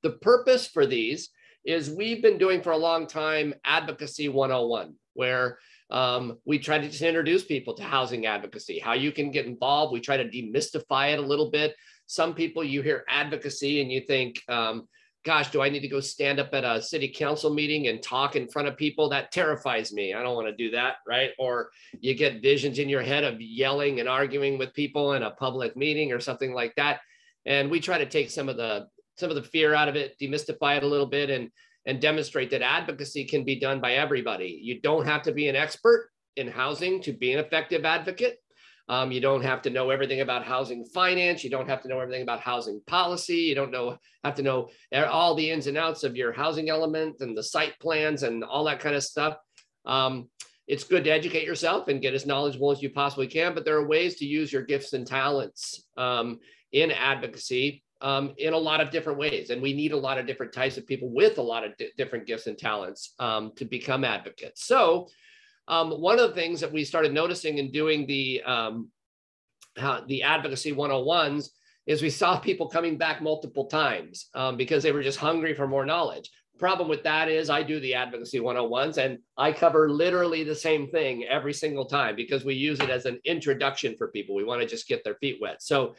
the purpose for these is we've been doing for a long time Advocacy 101, where we try to just introduce people to housing advocacy, how you can get involved. We try to demystify it a little bit. Some people, you hear advocacy and you think, gosh, do I need to go stand up at a city council meeting and talk in front of people? That terrifies me. I don't want to do that, right? Or you get visions in your head of yelling and arguing with people in a public meeting or something like that. And we try to take some of the fear out of it, demystify it a little bit, and demonstrate that advocacy can be done by everybody. You don't have to be an expert in housing to be an effective advocate. You don't have to know everything about housing finance. You don't have to know everything about housing policy. You don't have to know all the ins and outs of your housing element and the site plans and all that kind of stuff. It's good to educate yourself and get as knowledgeable as you possibly can, but there are ways to use your gifts and talents in advocacy in a lot of different ways. And we need a lot of different types of people with a lot of different gifts and talents to become advocates. So one of the things that we started noticing in doing the Advocacy 101s is we saw people coming back multiple times because they were just hungry for more knowledge. Problem with that is I do the Advocacy 101s and I cover literally the same thing every single time because we use it as an introduction for people. We want to just get their feet wet. So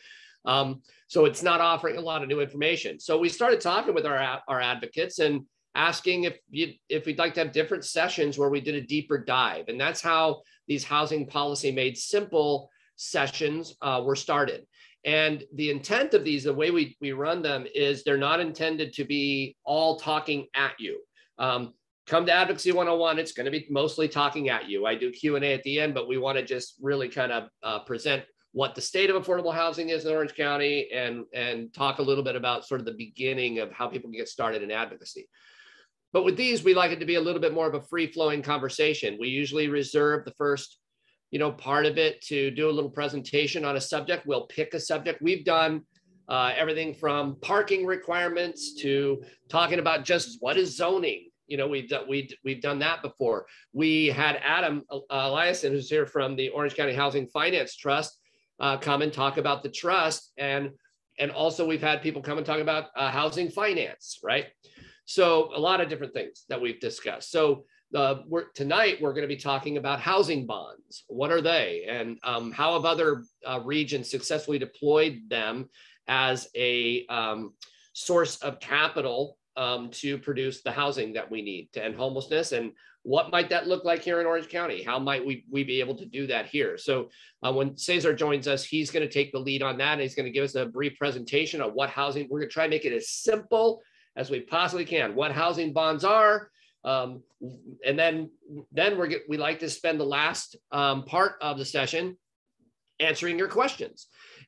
it's not offering a lot of new information. So we started talking with our advocates and asking if we'd like to have different sessions where we did a deeper dive. And that's how these Housing Policy Made Simple sessions were started. And the intent of these, the way we run them is they're not intended to be all talking at you. Come to Advocacy 101, it's going to be mostly talking at you. I do Q&A at the end, but we want to just really kind of present what the state of affordable housing is in Orange County and talk a little bit about sort of the beginning of how people can get started in advocacy. But with these, we like it to be a little bit more of a free-flowing conversation. We usually reserve the first, part of it to do a little presentation on a subject. We'll pick a subject. We've done everything from parking requirements to talking about just what is zoning. We've done that before. We had Adam Eliason, who's here from the Orange County Housing Finance Trust, come and talk about the trust. And also we've had people come and talk about housing finance, right? So a lot of different things that we've discussed. So tonight we're going to be talking about housing bonds. What are they? And how have other regions successfully deployed them as a source of capital to produce the housing that we need to end homelessness? And what might that look like here in Orange County? How might we be able to do that here? So when Cesar joins us, he's going to take the lead on that. And he's going to give us a brief presentation on what housing, we're going to try and make it as simple as we possibly can, what housing bonds are. And then we like to spend the last part of the session answering your questions.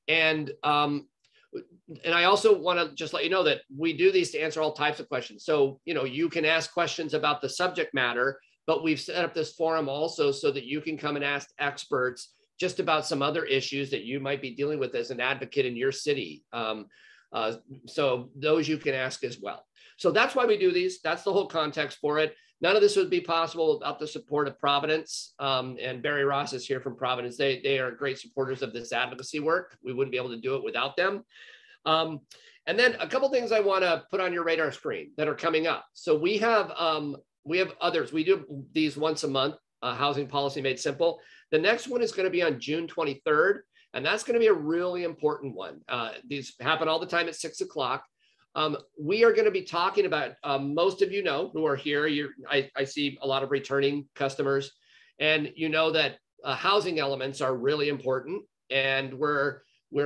And I also want to just let you know that we do these to answer all types of questions. So, you can ask questions about the subject matter, but we've set up this forum also so that you can come and ask experts just about some other issues that you might be dealing with as an advocate in your city. So those you can ask as well. So that's why we do these. That's the whole context for it. None of this would be possible without the support of Providence. And Barry Ross is here from Providence. They are great supporters of this advocacy work. We wouldn't be able to do it without them. And then a couple things I want to put on your radar screen that are coming up. So we have others. We do these once a month, Housing Policy Made Simple. The next one is going to be on June 23rd. And that's going to be a really important one. These happen all the time at 6 o'clock. We are going to be talking about, most of who are here, I see a lot of returning customers, and that housing elements are really important. And we're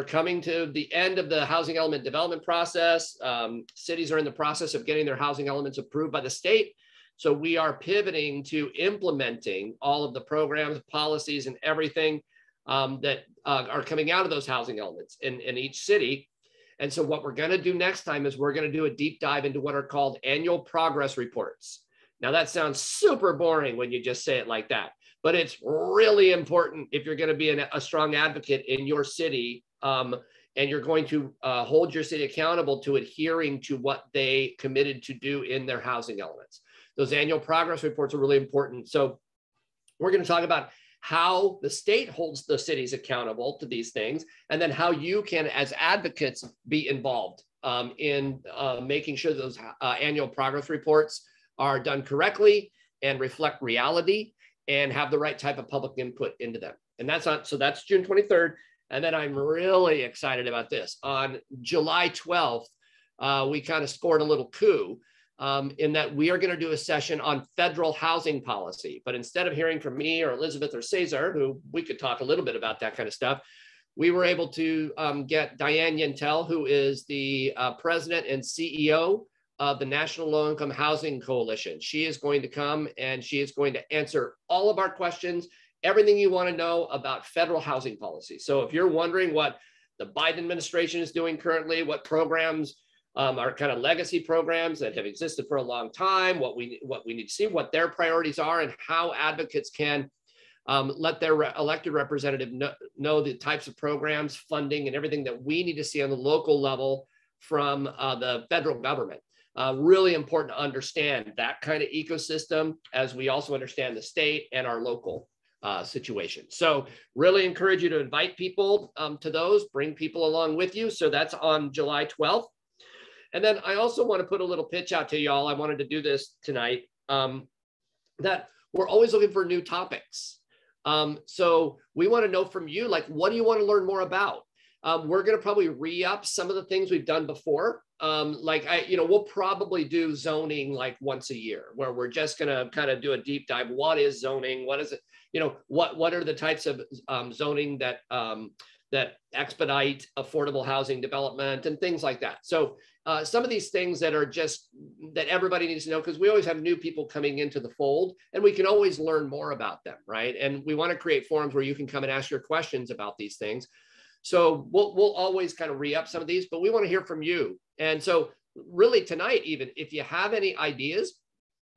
coming to the end of the housing element development process. Cities are in the process of getting their housing elements approved by the state. So we are pivoting to implementing all of the programs, policies, and everything that are coming out of those housing elements in each city. And so what we're going to do next time is we're going to do a deep dive into what are called annual progress reports. Now that sounds super boring when you just say it like that, but it's really important if you're going to be a strong advocate in your city, and you're going to hold your city accountable to adhering to what they committed to do in their housing elements. Those annual progress reports are really important. So we're going to talk about how the state holds the cities accountable to these things, and then how you can, as advocates, be involved in making sure those annual progress reports are done correctly and reflect reality and have the right type of public input into them. And so that's June 23rd. And then I'm really excited about this. On July 12th, we kind of scored a little coup in that we are going to do a session on federal housing policy. But instead of hearing from me or Elizabeth or Cesar, who we could talk a little bit about that kind of stuff, we were able to get Diane Yentel, who is the president and CEO of the National Low Income Housing Coalition. She is going to come and she is going to answer all of our questions, everything you want to know about federal housing policy. So if you're wondering what the Biden administration is doing currently, what programs are kind of legacy programs that have existed for a long time, what we need to see, what their priorities are, and how advocates can let their elected representative know the types of programs, funding, and everything that we need to see on the local level from the federal government. Really important to understand that kind of ecosystem as we also understand the state and our local situation. So really encourage you to invite people to those, bring people along with you. So that's on July 12th. And then I also want to put a little pitch out to y'all. I wanted to do this tonight, that we're always looking for new topics. So we want to know from you, like, what do you want to learn more about? We're going to probably re-up some of the things we've done before. We'll probably do zoning like once a year, where we're just going to kind of do a deep dive. What is zoning? What is it? What are the types of zoning that expedite affordable housing development and things like that. So some of these things that are just that everybody needs to know, because we always have new people coming into the fold and we can always learn more about them, right? And we want to create forums where you can come and ask your questions about these things. So we'll always kind of re-up some of these, but we want to hear from you. And so really tonight, even if you have any ideas,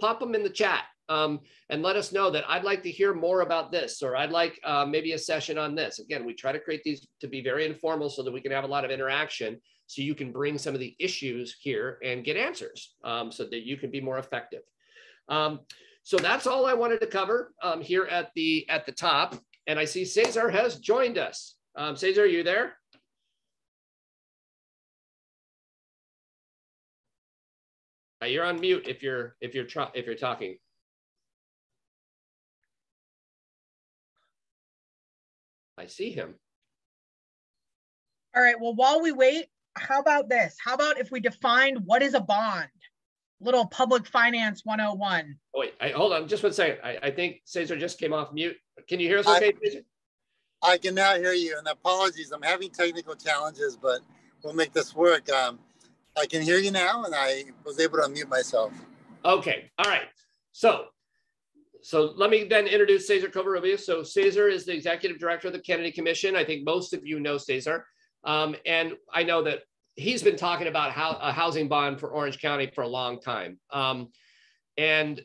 pop them in the chat. And let us know that I'd like to hear more about this, or I'd like maybe a session on this. Again, we try to create these to be very informal so that we can have a lot of interaction, so you can bring some of the issues here and get answers so that you can be more effective. So that's all I wanted to cover here at the top. And I see Cesar has joined us. Cesar, are you there? You're on mute if you're talking. I see him. All right, well, while we wait, how about this? How about if we define what is a bond? Little public finance 101. Oh, wait, hold on just one second. I think Cesar just came off mute. Can you hear us okay, Cesar? I can now hear you, and apologies, I'm having technical challenges, but we'll make this work. I can hear you now, and I was able to unmute myself. Okay, all right. So let me then introduce Cesar Covarrubias. So Cesar is the executive director of the Kennedy Commission. I think most of you know Cesar. And I know that he's been talking about a housing bond for Orange County for a long time. And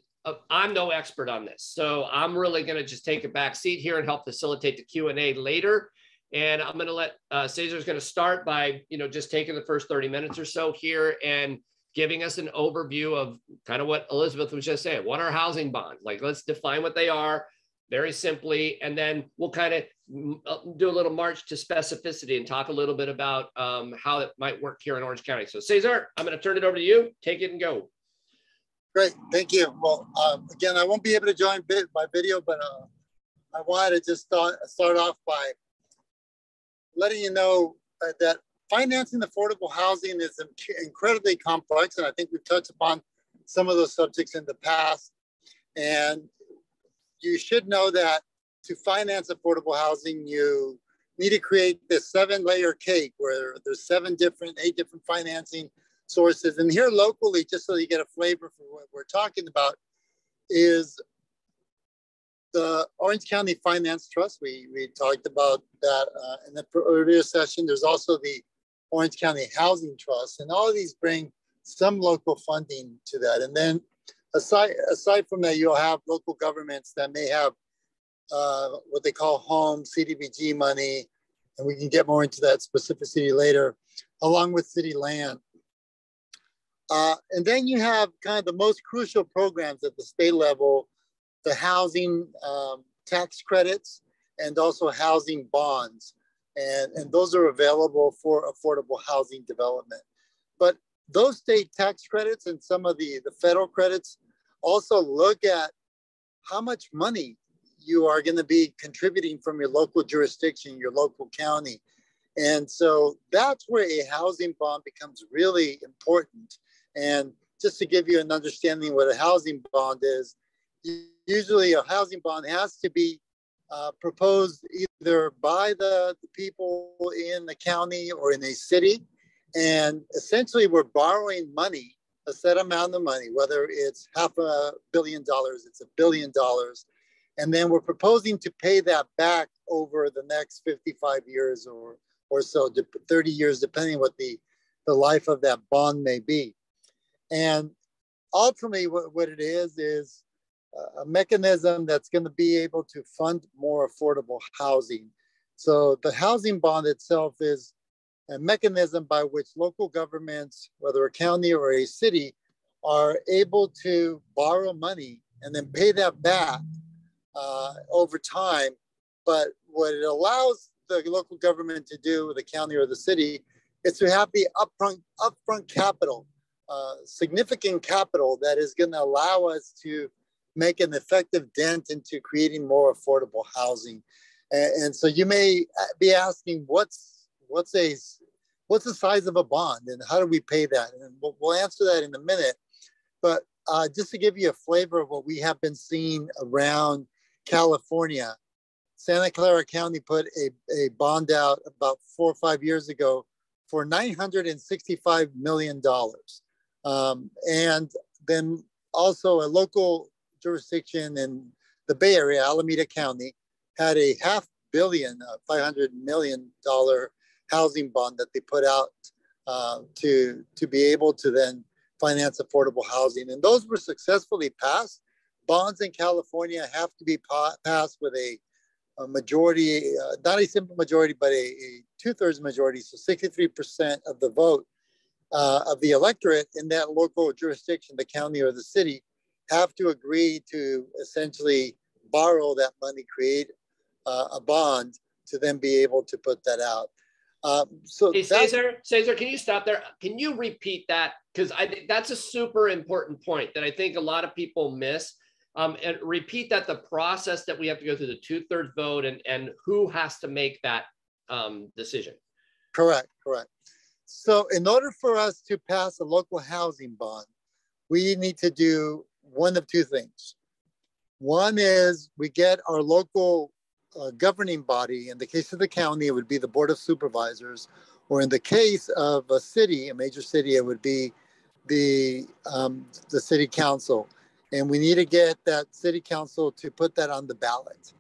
I'm no expert on this. So I'm really going to just take a back seat here and help facilitate the Q&A later. And I'm going to let Cesar's going to start by, just taking the first 30 minutes or so here and giving us an overview of kind of what Elizabeth was just saying. What are housing bonds? Like, let's define what they are very simply, and then we'll kind of do a little march to specificity and talk a little bit about how it might work here in Orange County. So Cesar, I'm going to turn it over to you. Take it and go. Great, thank you. Well, again, I won't be able to join by video, but I wanted to just start off by letting you know that financing affordable housing is incredibly complex, and I think we've touched upon some of those subjects in the past. And you should know that to finance affordable housing, you need to create this 7-layer cake where there's 8 different financing sources. And here locally, just so you get a flavor for what we're talking about, is the Orange County Finance Trust. We talked about that in the earlier session. There's also the Orange County Housing Trust, and all of these bring some local funding to that. And then aside from that, you'll have local governments that may have what they call home CDBG money, and we can get more into that specificity later, along with city land. And then you have kind of the most crucial programs at the state level, the housing tax credits, and also housing bonds. And those are available for affordable housing development. But those state tax credits and some of the federal credits also look at how much money you are going to be contributing from your local jurisdiction, your local county. And so that's where a housing bond becomes really important. And just to give you an understanding what a housing bond is, usually a housing bond has to be proposed either by the people in the county or in a city. And essentially we're borrowing money, a set amount of money, whether it's $500 million, it's $1 billion. And then we're proposing to pay that back over the next 55 years or so, 30 years, depending what the life of that bond may be. And ultimately what it is a mechanism that's going to be able to fund more affordable housing. So the housing bond itself is a mechanism by which local governments, whether a county or a city, are able to borrow money and then pay that back over time. But what it allows the local government to do, the county or the city, is to have the upfront capital, significant capital that is going to allow us to make an effective dent into creating more affordable housing. And so you may be asking, what's the size of a bond and how do we pay that? And we'll answer that in a minute. But just to give you a flavor of what we have been seeing around California, Santa Clara County put a bond out about 4 or 5 years ago for $965 million. And then also a local jurisdiction in the Bay Area, Alameda County, had a $500 million housing bond that they put out to be able to then finance affordable housing. And those were successfully passed. Bonds in California have to be passed with a majority, not a simple majority, but a 2/3 majority, so 63% of the vote of the electorate in that local jurisdiction, the county or the city, have to agree to essentially borrow that money, create a bond to then be able to put that out. Hey, Cesar, can you stop there? Can you repeat that? Because I think that's a super important point that I think a lot of people miss. And repeat that, the process that we have to go through, the 2/3 vote, and who has to make that decision. Correct. So in order for us to pass a local housing bond, we need to do one of two things. One is we get our local governing body. In the case of the county, it would be the Board of Supervisors, or in the case of a city, a major city, it would be the city council. And we need to get that city council to put that on the ballot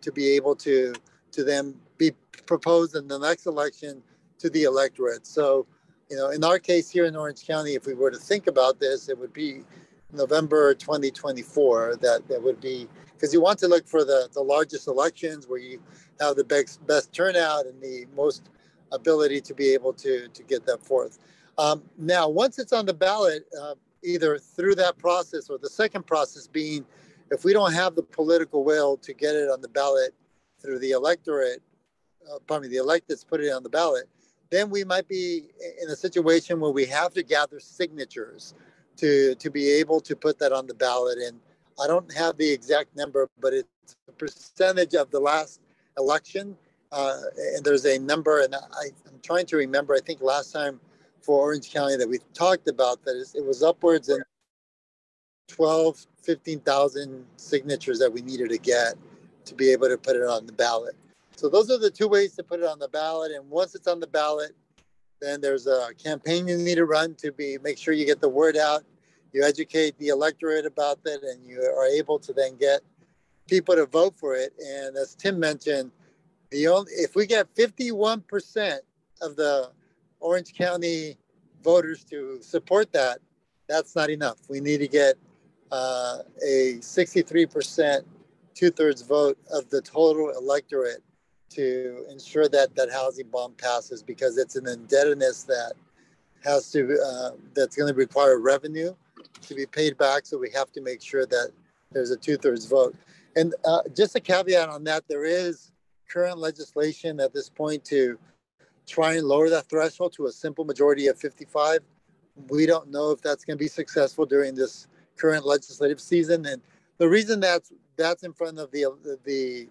to be able to then be proposed in the next election to the electorate. So, in our case here in Orange County, if we were to think about this, it would be November 2024. That would be, because you want to look for the largest elections where you have the best turnout and the most ability to be able to get that forth. Now, once it's on the ballot, either through that process or the second process being, if we don't have the political will to get it on the ballot through the electorate, the electeds put it on the ballot, then we might be in a situation where we have to gather signatures to be able to put that on the ballot. And I don't have the exact number, but it's a percentage of the last election. And there's a number, and I'm trying to remember, I think last time for Orange County that we talked about, that it was upwards in 12, 15,000 signatures that we needed to get to be able to put it on the ballot. So those are the two ways to put it on the ballot. And once it's on the ballot, then there's a campaign you need to run to make sure you get the word out. You educate the electorate about that, and you are able to then get people to vote for it. And as Tim mentioned, if we get 51% of the Orange County voters to support that, that's not enough. We need to get a 63%, 2/3 vote of the total electorate to ensure that that housing bond passes, because it's an indebtedness that has to that's going to require revenue to be paid back. So we have to make sure that there's a 2/3 vote. And just a caveat on that, there is current legislation at this point to try and lower that threshold to a simple majority of 55. We don't know if that's going to be successful during this current legislative season. And the reason that's in front of the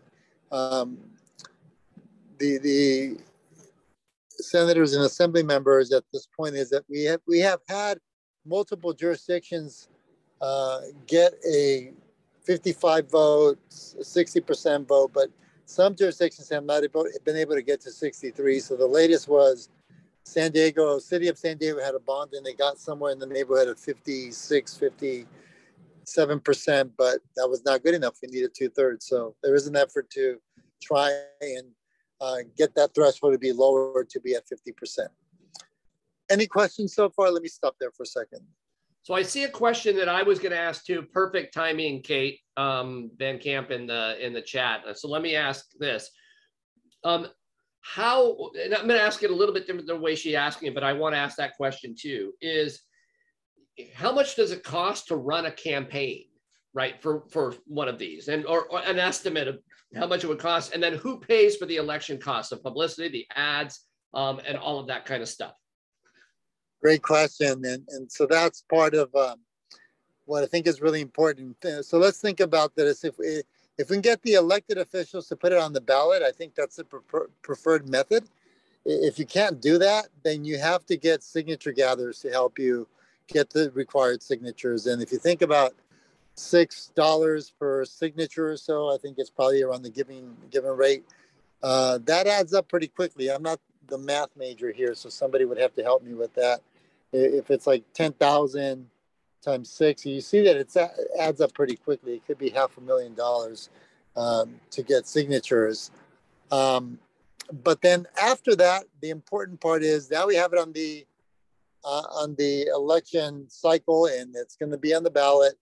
senators and assembly members at this point is that we have had multiple jurisdictions get a 55 vote, 60% vote, but some jurisdictions have not been able to get to 63. So the latest was San Diego, City of San Diego had a bond and they got somewhere in the neighborhood of 56, 57%, but that was not good enough. We needed 2/3. So there is an effort to try and get that threshold to be lower, to be at 50%. Any questions so far? Let me stop there for a second. So I see a question that I was going to ask too. Perfect timing, Kate Van Camp in the chat. So let me ask this: how? And I'm going to ask it a little bit different than the way she asked it, but I want to ask that question too. Is how much does it cost to run a campaign, right? For one of these, and or an estimate of how much it would cost, and then who pays for the election costs of publicity, the ads, and all of that kind of stuff. Great question. And so that's part of what I think is really important. So let's think about this. If we can get the elected officials to put it on the ballot, I think that's the preferred method. If you can't do that, then you have to get signature gatherers to help you get the required signatures. And if you think about $6 per signature or so, I think it's probably around the given rate. That adds up pretty quickly. I'm not the math major here, so somebody would have to help me with that. If it's like 10,000 times 6, you see that it adds up pretty quickly. It could be $500,000 to get signatures. But then after that, the important part is now we have it on the election cycle, and it's going to be on the ballot.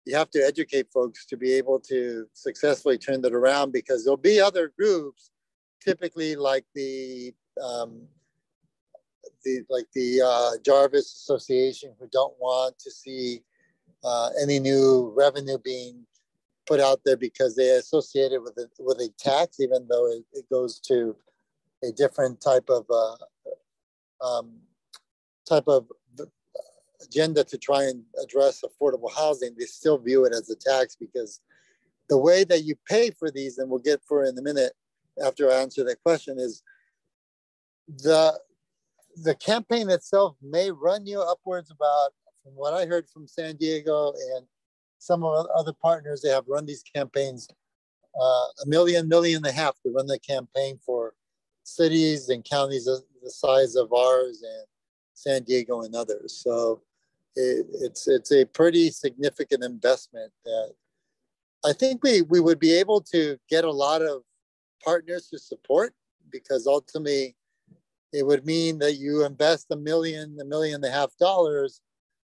You have to educate folks to be able to successfully turn that around, because there'll be other groups, typically like the Jarvis Association, who don't want to see any new revenue being put out there because they associate it with a tax, even though it goes to a different type of agenda to try and address affordable housing. They still view it as a tax, because the way that you pay for these, and we'll get for in a minute after I answer that question, is the campaign itself may run you upwards about, from what I heard from San Diego and some of our other partners, they have run these campaigns, $1 million, $1.5 million to run the campaign for cities and counties the size of ours and San Diego and others. So it's a pretty significant investment that I think we would be able to get a lot of partners to support, because ultimately it would mean that you invest $1 million, $1.5 million,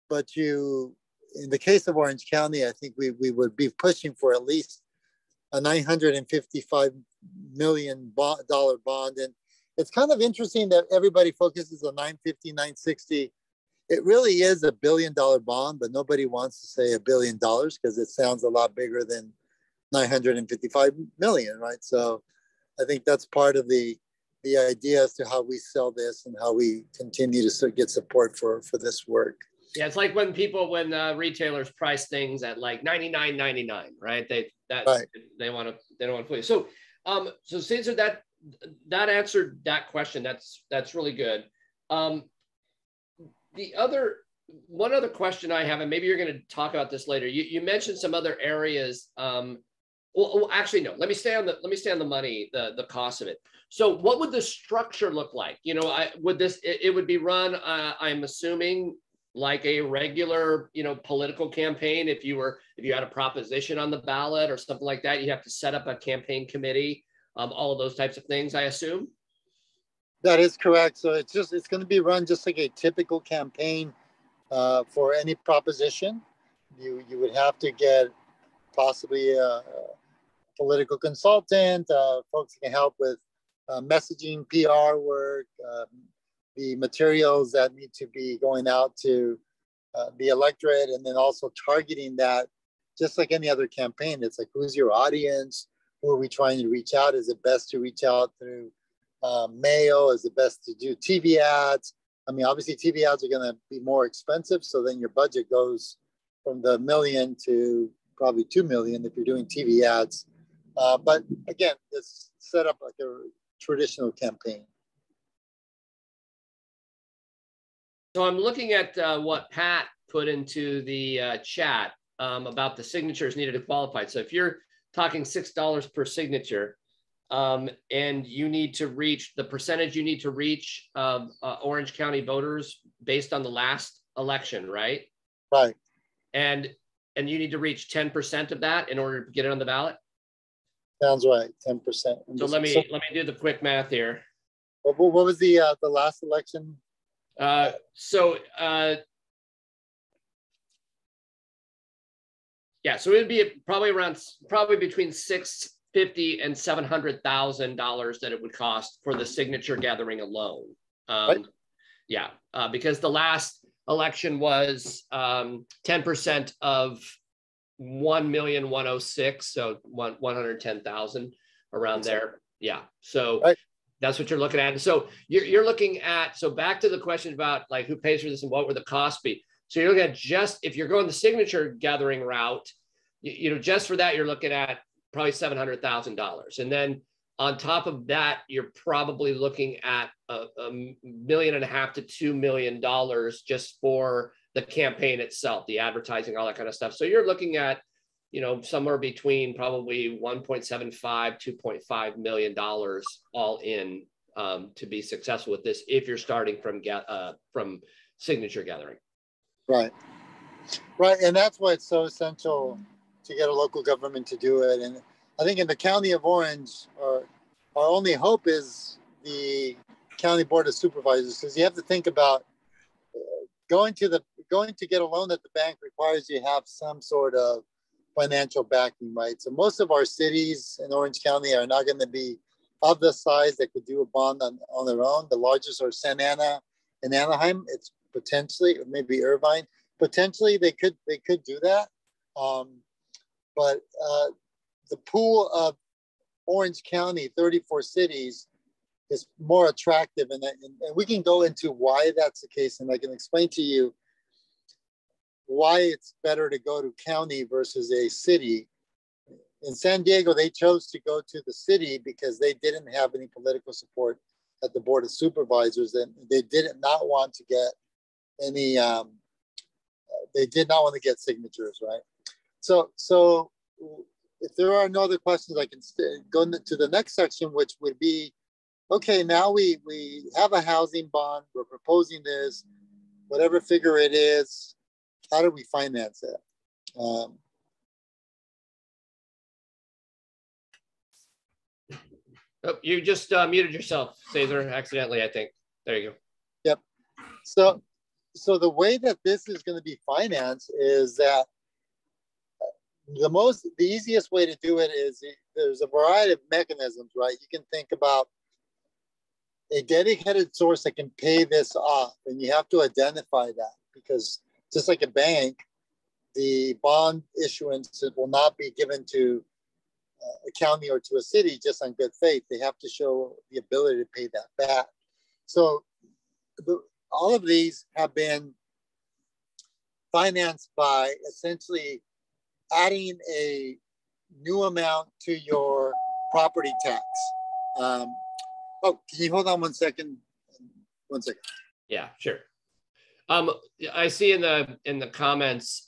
but you, in the case of Orange County, I think we would be pushing for at least a $955 million bond. And it's kind of interesting that everybody focuses on 950, 960. It really is $1 billion bond, but nobody wants to say $1 billion because it sounds a lot bigger than 955 million, right? So I think that's part of the idea as to how we sell this and how we continue to get support for this work. Yeah, it's like when retailers price things at like $99.99, right? They don't want to put it. So Cesar, that answered that question. That's really good. One other question I have, and maybe you're going to talk about this later. You mentioned some other areas. Well, actually, no. Let me stay on the money, the cost of it. So, what would the structure look like? You know, it would be run. I'm assuming like a regular, political campaign. If you had a proposition on the ballot or something like that, you have to set up a campaign committee. All of those types of things, I assume. That is correct. So it's going to be run just like a typical campaign for any proposition. You would have to get possibly a political consultant, folks who can help with messaging, PR work, the materials that need to be going out to the electorate, and then also targeting that, just like any other campaign. It's like, who's your audience? Who are we trying to reach out? Is it best to reach out through Mail is the best to do. TV ads. I mean, obviously TV ads are going to be more expensive. So then your budget goes from the $1 million to probably 2 million if you're doing TV ads. But again, it's set up like a traditional campaign. So I'm looking at what Pat put into the chat about the signatures needed to qualify. So if you're talking $6 per signature, and you need to reach the percentage you need to reach Orange County voters based on the last election, right? Right. And you need to reach 10% of that in order to get it on the ballot. Sounds right, 10%. So let me do the quick math here. What was the last election? Yeah, so it would be probably between $650,000 and $700,000 that it would cost for the signature gathering alone. Right. Yeah, because the last election was 10% of 1,106,000, so 110,000 around there. Yeah, so right. That's what you're looking at. And so you're looking at, so back to the question about like who pays for this and what would the cost be. So you're looking at just, if you're going the signature gathering route, just for that, you're looking at probably $700,000. And then on top of that, you're probably looking at $1.5 million to $2 million just for the campaign itself, the advertising, all that kind of stuff. So you're looking at, somewhere between probably $1.75, $2.5 million all in to be successful with this if you're starting from signature gathering. Right. Right. And that's why it's so essential to get a local government to do it. And I think in the County of Orange, our only hope is the County Board of Supervisors, because you have to think about going to get a loan at the bank requires you have some sort of financial backing, right? So most of our cities in Orange County are not going to be of the size that could do a bond on their own. The largest are Santa Ana and Anaheim. It's potentially, or maybe Irvine. Potentially they could do that. But the pool of Orange County, 34 cities, is more attractive. And we can go into why that's the case. And I can explain to you why it's better to go to county versus a city. In San Diego, they chose to go to the city because they didn't have any political support at the Board of Supervisors, and they did not want to get any, they did not want to get signatures, right? So if there are no other questions, I can go to the next section, which would be, okay, now we have a housing bond, we're proposing this, whatever figure it is, how do we finance it? Oh, you just muted yourself, Cesar, accidentally, I think. There you go. Yep. So the way that this is going to be financed is that the easiest way to do it is there's a variety of mechanisms, right? You can think about a dedicated source that can pay this off, and you have to identify that, because just like a bank, the bond issuance will not be given to a county or to a city just on good faith. They have to show the ability to pay that back. So all of these have been financed by essentially adding a new amount to your property tax. Oh, can you hold on 1 second? 1 second. Yeah, sure. I see in the comments,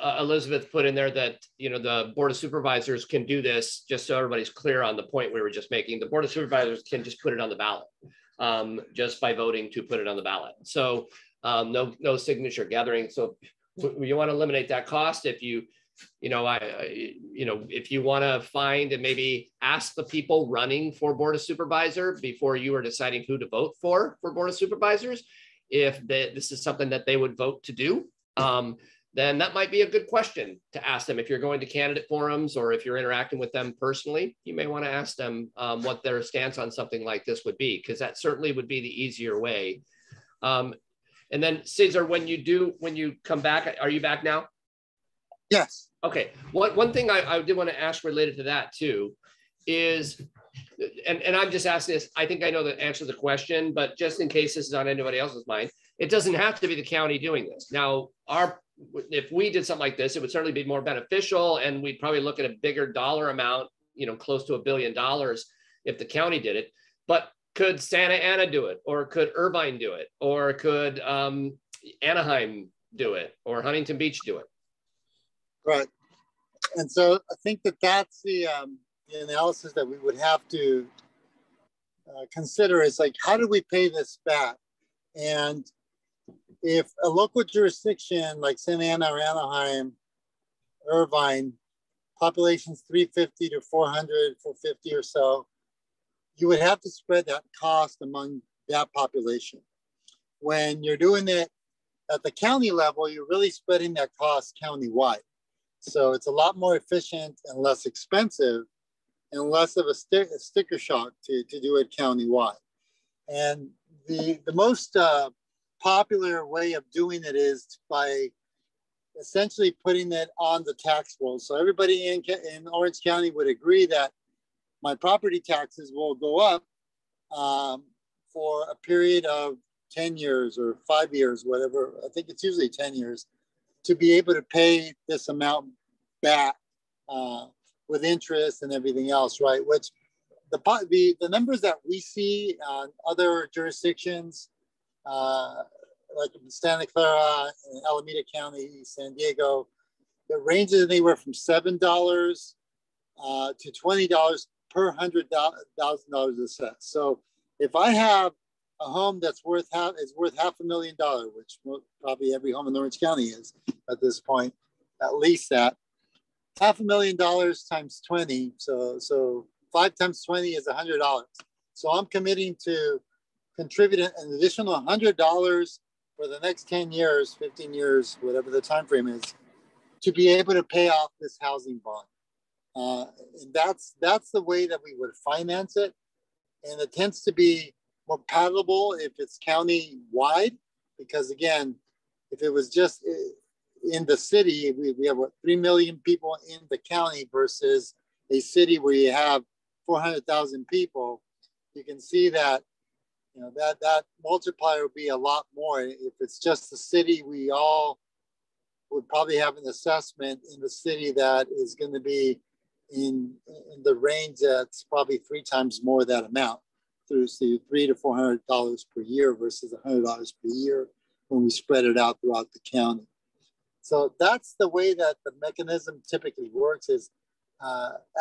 Elizabeth put in there that, the Board of Supervisors can do this, just so everybody's clear on the point we were just making. The Board of Supervisors can just put it on the ballot just by voting to put it on the ballot. So no signature gathering. So you want to eliminate that cost. If you if you want to find and maybe ask the people running for Board of Supervisor before you are deciding who to vote for Board of Supervisors, if this is something that they would vote to do, then that might be a good question to ask them. If you're going to candidate forums or if you're interacting with them personally, you may want to ask them what their stance on something like this would be, because that certainly would be the easier way. And then Cesar, when you come back, are you back now? Yes. Okay. One thing I did want to ask related to that too is and I'm just asking this, I think I know the answer to the question, but just in case this is on anybody else's mind, it doesn't have to be the county doing this. Now, if we did something like this, it would certainly be more beneficial, and we'd probably look at a bigger dollar amount, close to $1 billion if the county did it. But could Santa Ana do it, or could Irvine do it, or could Anaheim do it, or Huntington Beach do it? Right. And so I think that's the analysis that we would have to consider is like, how do we pay this back? And if a local jurisdiction like Santa Ana or Anaheim, Irvine, population's 350 to 400, 450 or so, you would have to spread that cost among that population. When you're doing it at the county level, you're really spreading that cost countywide. So it's a lot more efficient and less expensive and less of a sticker shock to do it countywide. And the most popular way of doing it is by essentially putting it on the tax roll. So everybody in Orange County would agree that my property taxes will go up for a period of 10 years or 5 years, whatever. I think it's usually 10 years, to be able to pay this amount back with interest and everything else, right? Which the numbers that we see on other jurisdictions, like in Santa Clara and Alameda County, San Diego, it ranges anywhere from $7 to $20 per $100,000 assessed. So if I have a home that's worth $500,000, which probably every home in Orange County is at this point, at least that, $500,000 times 20. So 5 times 20 is $100. So I'm committing to contribute an additional $100 for the next 10 years, 15 years, whatever the time frame is, to be able to pay off this housing bond. And that's the way that we would finance it. And it tends to be more palatable if it's county-wide, because again, if it was just in the city, we have 3 million people in the county versus a city where you have 400,000 people. You can see that that multiplier would be a lot more. If it's just the city, we all would probably have an assessment in the city that is going to be in the range that's probably 3 times more that amount, through $300 to $400 per year versus $100 per year when we spread it out throughout the county. So that's the way that the mechanism typically works, is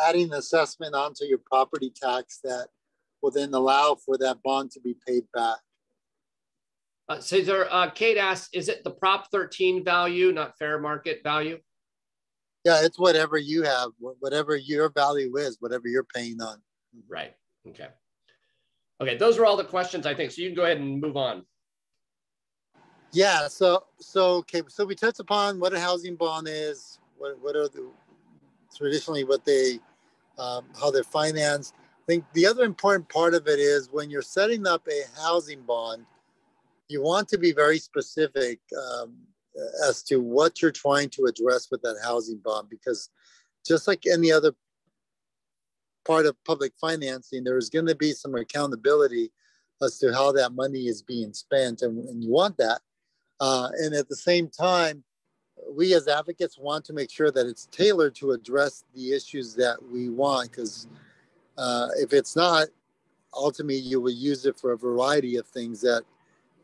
adding an assessment onto your property tax that will then allow for that bond to be paid back. Cesar, Kate asks, is it the Prop 13 value, not fair market value? Yeah, it's whatever you have, whatever your value is, whatever you're paying on. Right. Okay. Okay, those are all the questions, I think. So you can go ahead and move on. Yeah. So we touched upon what a housing bond is, what are the traditionally what they how they're financed. I think the other important part of it is when you're setting up a housing bond, you want to be very specific as to what you're trying to address with that housing bond, because just like any other part of public financing, there's going to be some accountability as to how that money is being spent, and you want that. And at the same time, we as advocates want to make sure that it's tailored to address the issues that we want, because if it's not, ultimately you will use it for a variety of things that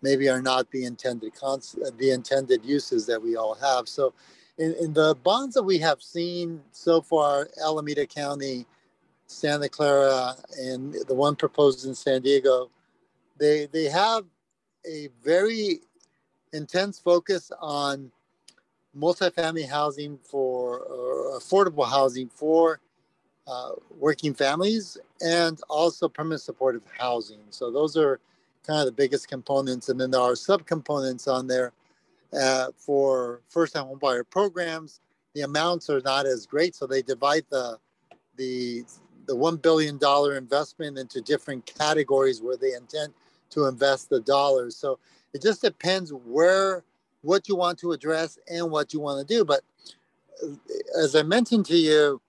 maybe are not the intended uses that we all have. So in the bonds that we have seen so far, Alameda County, Santa Clara, and the one proposed in San Diego, they have a very intense focus on multifamily housing or affordable housing for working families, and also permanent supportive housing. So those are kind of the biggest components. And then there are subcomponents on there for first-time homebuyer programs. The amounts are not as great, so they divide the $1 billion investment into different categories where they intend to invest the dollars. So it just depends what you want to address and what you want to do. But as I mentioned to you,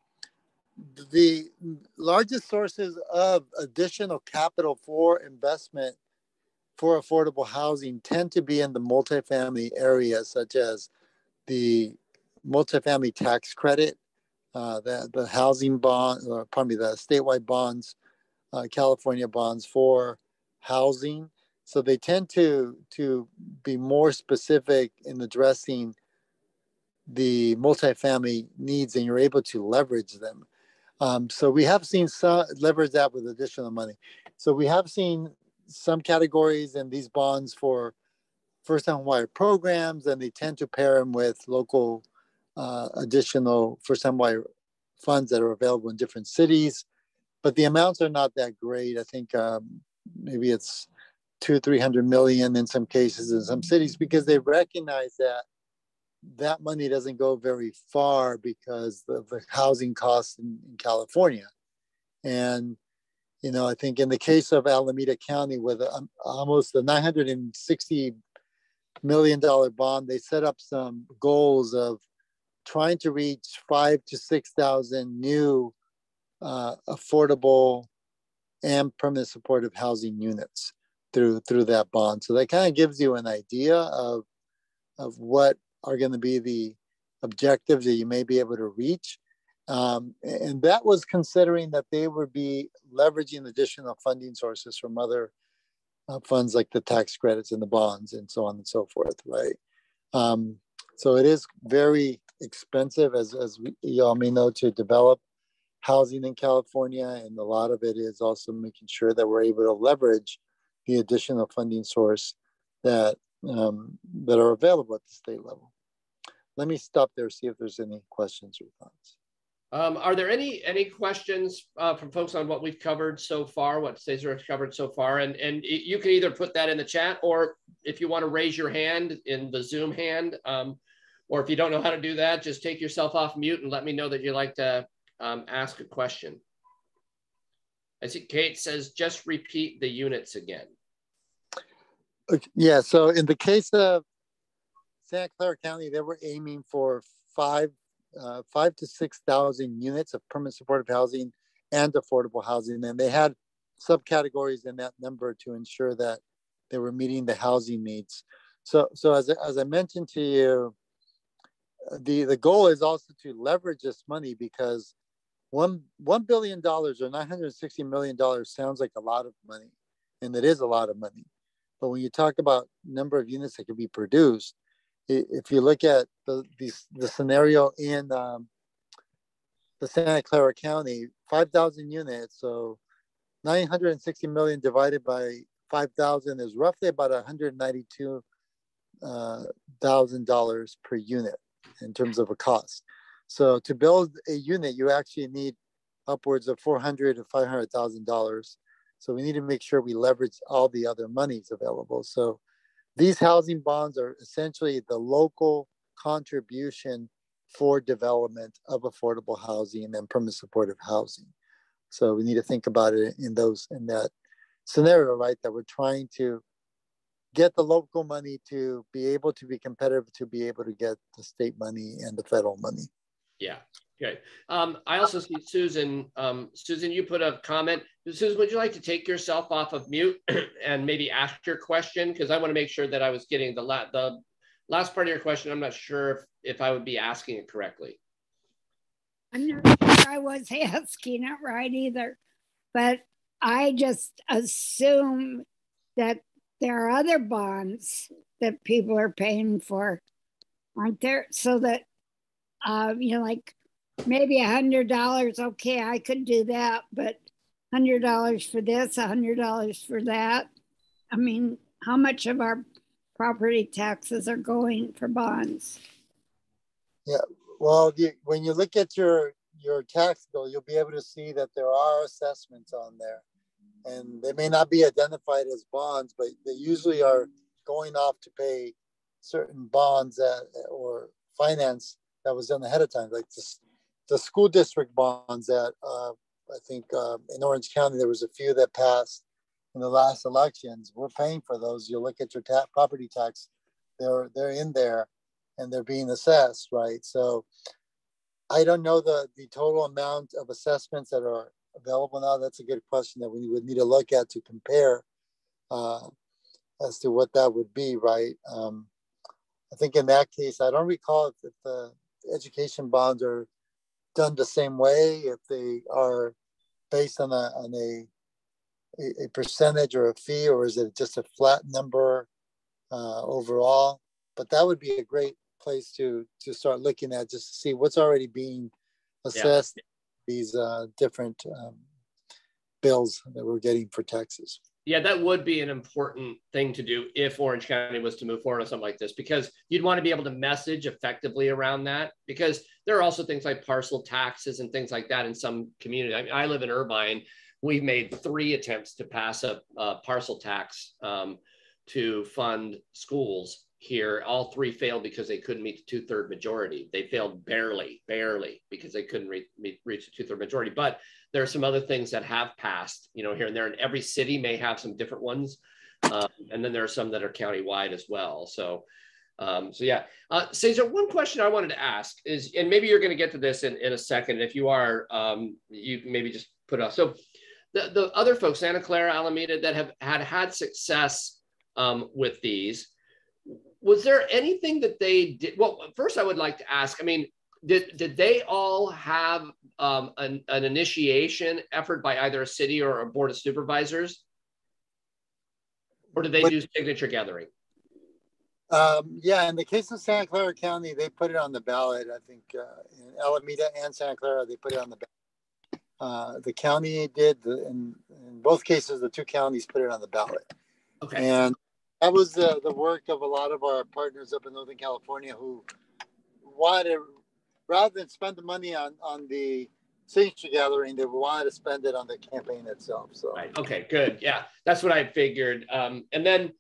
the largest sources of additional capital for investment for affordable housing tend to be in the multifamily areas, such as the multifamily tax credit, the housing bond, or pardon me, the statewide bonds, California bonds for housing. So they tend to be more specific in addressing the multifamily needs, and you're able to leverage them. So we have seen some leverage that with additional money. So we have seen some categories in these bonds for first-time homebuyer programs, and they tend to pair them with local additional first-time buyer funds that are available in different cities. But the amounts are not that great. I think maybe it's 200-300 million in some cases in some cities, because they recognize that money doesn't go very far because of the housing costs in California. And, you know, I think in the case of Alameda County with almost a $960 million bond, they set up some goals of trying to reach 5,000 to 6,000 new affordable and permanent supportive housing units through that bond. So that kind of gives you an idea of what are going to be the objectives that you may be able to reach. And that was considering that they would be leveraging additional funding sources from other funds like the tax credits and the bonds and so on and so forth, right? So it is very expensive, as you all may know, to develop housing in California. And a lot of it is also making sure that we're able to leverage the additional funding source that are available at the state level. Let me stop there, see if there's any questions or thoughts. Are there any questions from folks on what we've covered so far, what Cesar has covered so far? And you can either put that in the chat, or if you want to raise your hand in the Zoom hand, or if you don't know how to do that, just take yourself off mute and let me know that you'd like to ask a question. I see Kate says, just repeat the units again. Okay, yeah, so in the case of Santa Clara County, they were aiming for 5,000 to 6,000 units of permanent supportive housing and affordable housing. And they had subcategories in that number to ensure that they were meeting the housing needs. So as I mentioned to you, the goal is also to leverage this money, because $1 billion or $960 million sounds like a lot of money, and it is a lot of money. But when you talk about number of units that can be produced, if you look at the scenario in the Santa Clara County, 5,000 units, so 960 million divided by 5,000 is roughly about $192,000 per unit in terms of a cost. So to build a unit, you actually need upwards of $400,000 to $500,000. So we need to make sure we leverage all the other monies available. So these housing bonds are essentially the local contribution for development of affordable housing and permanent supportive housing. So we need to think about it in that scenario, right? That we're trying to get the local money to be able to be competitive, to be able to get the state money and the federal money. Yeah. Okay. I also see Susan. Susan, you put a comment. Susan, would you like to take yourself off of mute and maybe ask your question? Because I want to make sure that I was getting the last part of your question. I'm not sure if I would be asking it correctly. I'm not sure I was asking it right either, but I just assume that there are other bonds that people are paying for, aren't there? So that, like maybe $100, okay, I could do that, but $100 for this, $100 for that. I mean, how much of our property taxes are going for bonds? Yeah, well, when you look at your tax bill, you'll be able to see that there are assessments on there. And they may not be identified as bonds, but they usually are going off to pay certain bonds or finance that was done ahead of time, like the school district bonds that I think in Orange County, there was a few that passed in the last elections. We're paying for those. You look at your property tax, they're in there and they're being assessed, right? So I don't know the total amount of assessments that are available now. That's a good question that we would need to look at to compare as to what that would be, right? I think in that case, I don't recall if the education bonds are done the same way, if they are based on a percentage or a fee, or is it just a flat number overall? But that would be a great place to start looking at, just to see what's already being assessed, these different bills that we're getting for taxes. Yeah, that would be an important thing to do if Orange County was to move forward on something like this, because you'd want to be able to message effectively around that, because there are also things like parcel taxes and things like that in some communities. I mean, I live in Irvine. We've made 3 attempts to pass a parcel tax to fund schools here. All 3 failed because they couldn't meet the 2/3 majority. They failed barely because they couldn't reach the 2/3 majority. But there are some other things that have passed, you know, here and there, and every city may have some different ones. And then there are some that are countywide as well. So yeah. Cesar, one question I wanted to ask is, and maybe you're going to get to this in a second. If you are, you maybe just put it off. So the other folks, Santa Clara, Alameda, that have had success with these, was there anything that they did? Well, first I would like to ask, I mean, did they all have an initiation effort by either a city or a board of supervisors? Or did they do signature gathering? Yeah, in the case of Santa Clara County, they put it on the ballot. I think in Alameda and Santa Clara, they put it on the ballot. The county did, in both cases, the 2 counties put it on the ballot. Okay. And that was the work of a lot of our partners up in Northern California who wanted, rather than spend the money on the signature gathering, they wanted to spend it on the campaign itself. So right. Okay, good. Yeah, that's what I figured. And then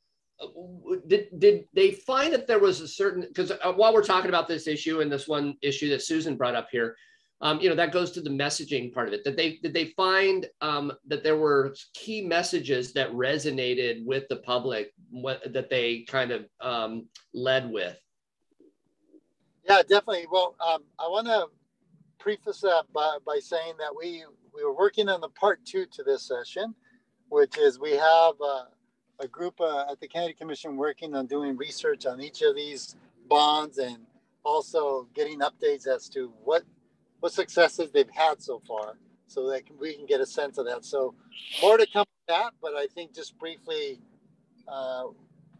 did they find that there was a certain, because while we're talking about this issue and this one issue that Susan brought up here, you know, that goes to the messaging part of it. Did they find that there were key messages that resonated with the public, that they kind of led with? Yeah, definitely. Well, I want to preface that by saying that we were working on the part 2 to this session, which is we have a group at the County Commission working on doing research on each of these bonds and also getting updates as to what successes they've had so far, so that we can get a sense of that. So more to come with that, but I think just briefly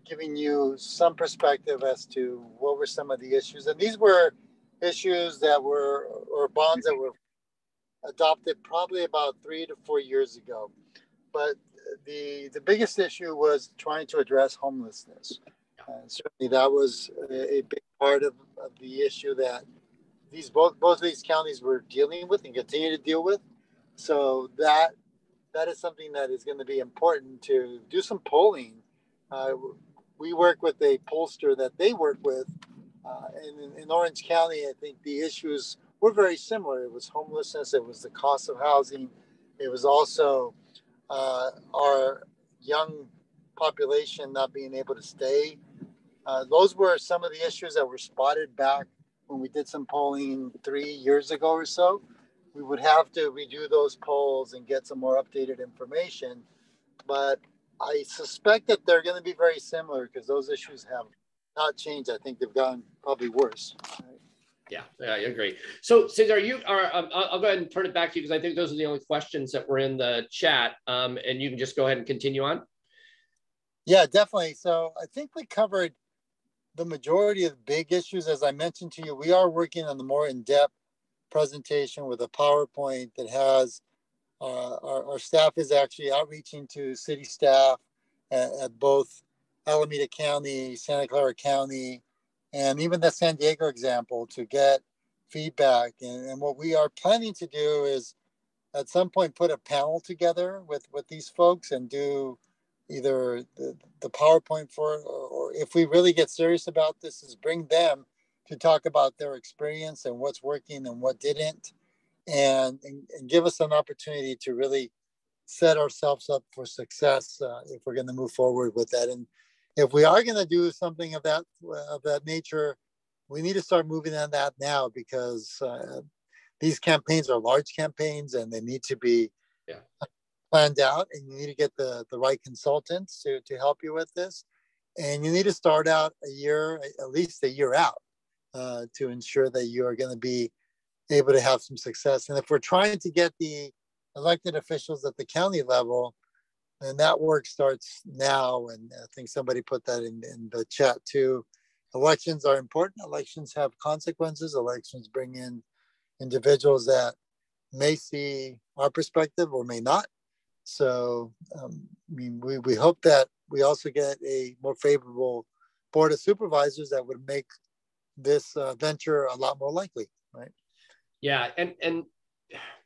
giving you some perspective as to what were some of the issues. And these were issues that were, or bonds that were adopted probably about 3 to 4 years ago. But the biggest issue was trying to address homelessness. Certainly that was a big part of the issue that both of these counties were dealing with and continue to deal with. So that is something that is going to be important to do some polling. We work with a pollster that they work with. In Orange County, I think the issues were very similar. It was homelessness. It was the cost of housing. It was also our young population not being able to stay. Those were some of the issues that were spotted back when we did some polling 3 years ago or so. We would have to redo those polls and get some more updated information. But I suspect that they're going to be very similar because those issues have not changed. I think they've gotten probably worse. Right? Yeah, I agree. So Cesar, I'll go ahead and turn it back to you because I think those are the only questions that were in the chat. And you can just go ahead and continue on. Yeah, definitely. So I think we covered the majority of the big issues. As I mentioned to you, we are working on the more in-depth presentation with a PowerPoint that has our staff is actually outreaching to city staff at both Alameda County, Santa Clara County, and even the San Diego example to get feedback. And what we are planning to do is at some point put a panel together with these folks and do either the PowerPoint for it, or if we really get serious about this, is bring them to talk about their experience and what's working and what didn't, and give us an opportunity to really set ourselves up for success if we're going to move forward with that. And if we are going to do something of that nature, we need to start moving on that now, because these campaigns are large campaigns and they need to be planned out, and you need to get the right consultants to help you with this. And you need to start out at least a year out to ensure that you are going to be able to have some success. And if we're trying to get the elected officials at the county level, then that work starts now. And I think somebody put that in the chat too. Elections are important. Elections have consequences. Elections bring in individuals that may see our perspective or may not. So, I mean, we hope that we also get a more favorable board of supervisors that would make this venture a lot more likely, right? Yeah, and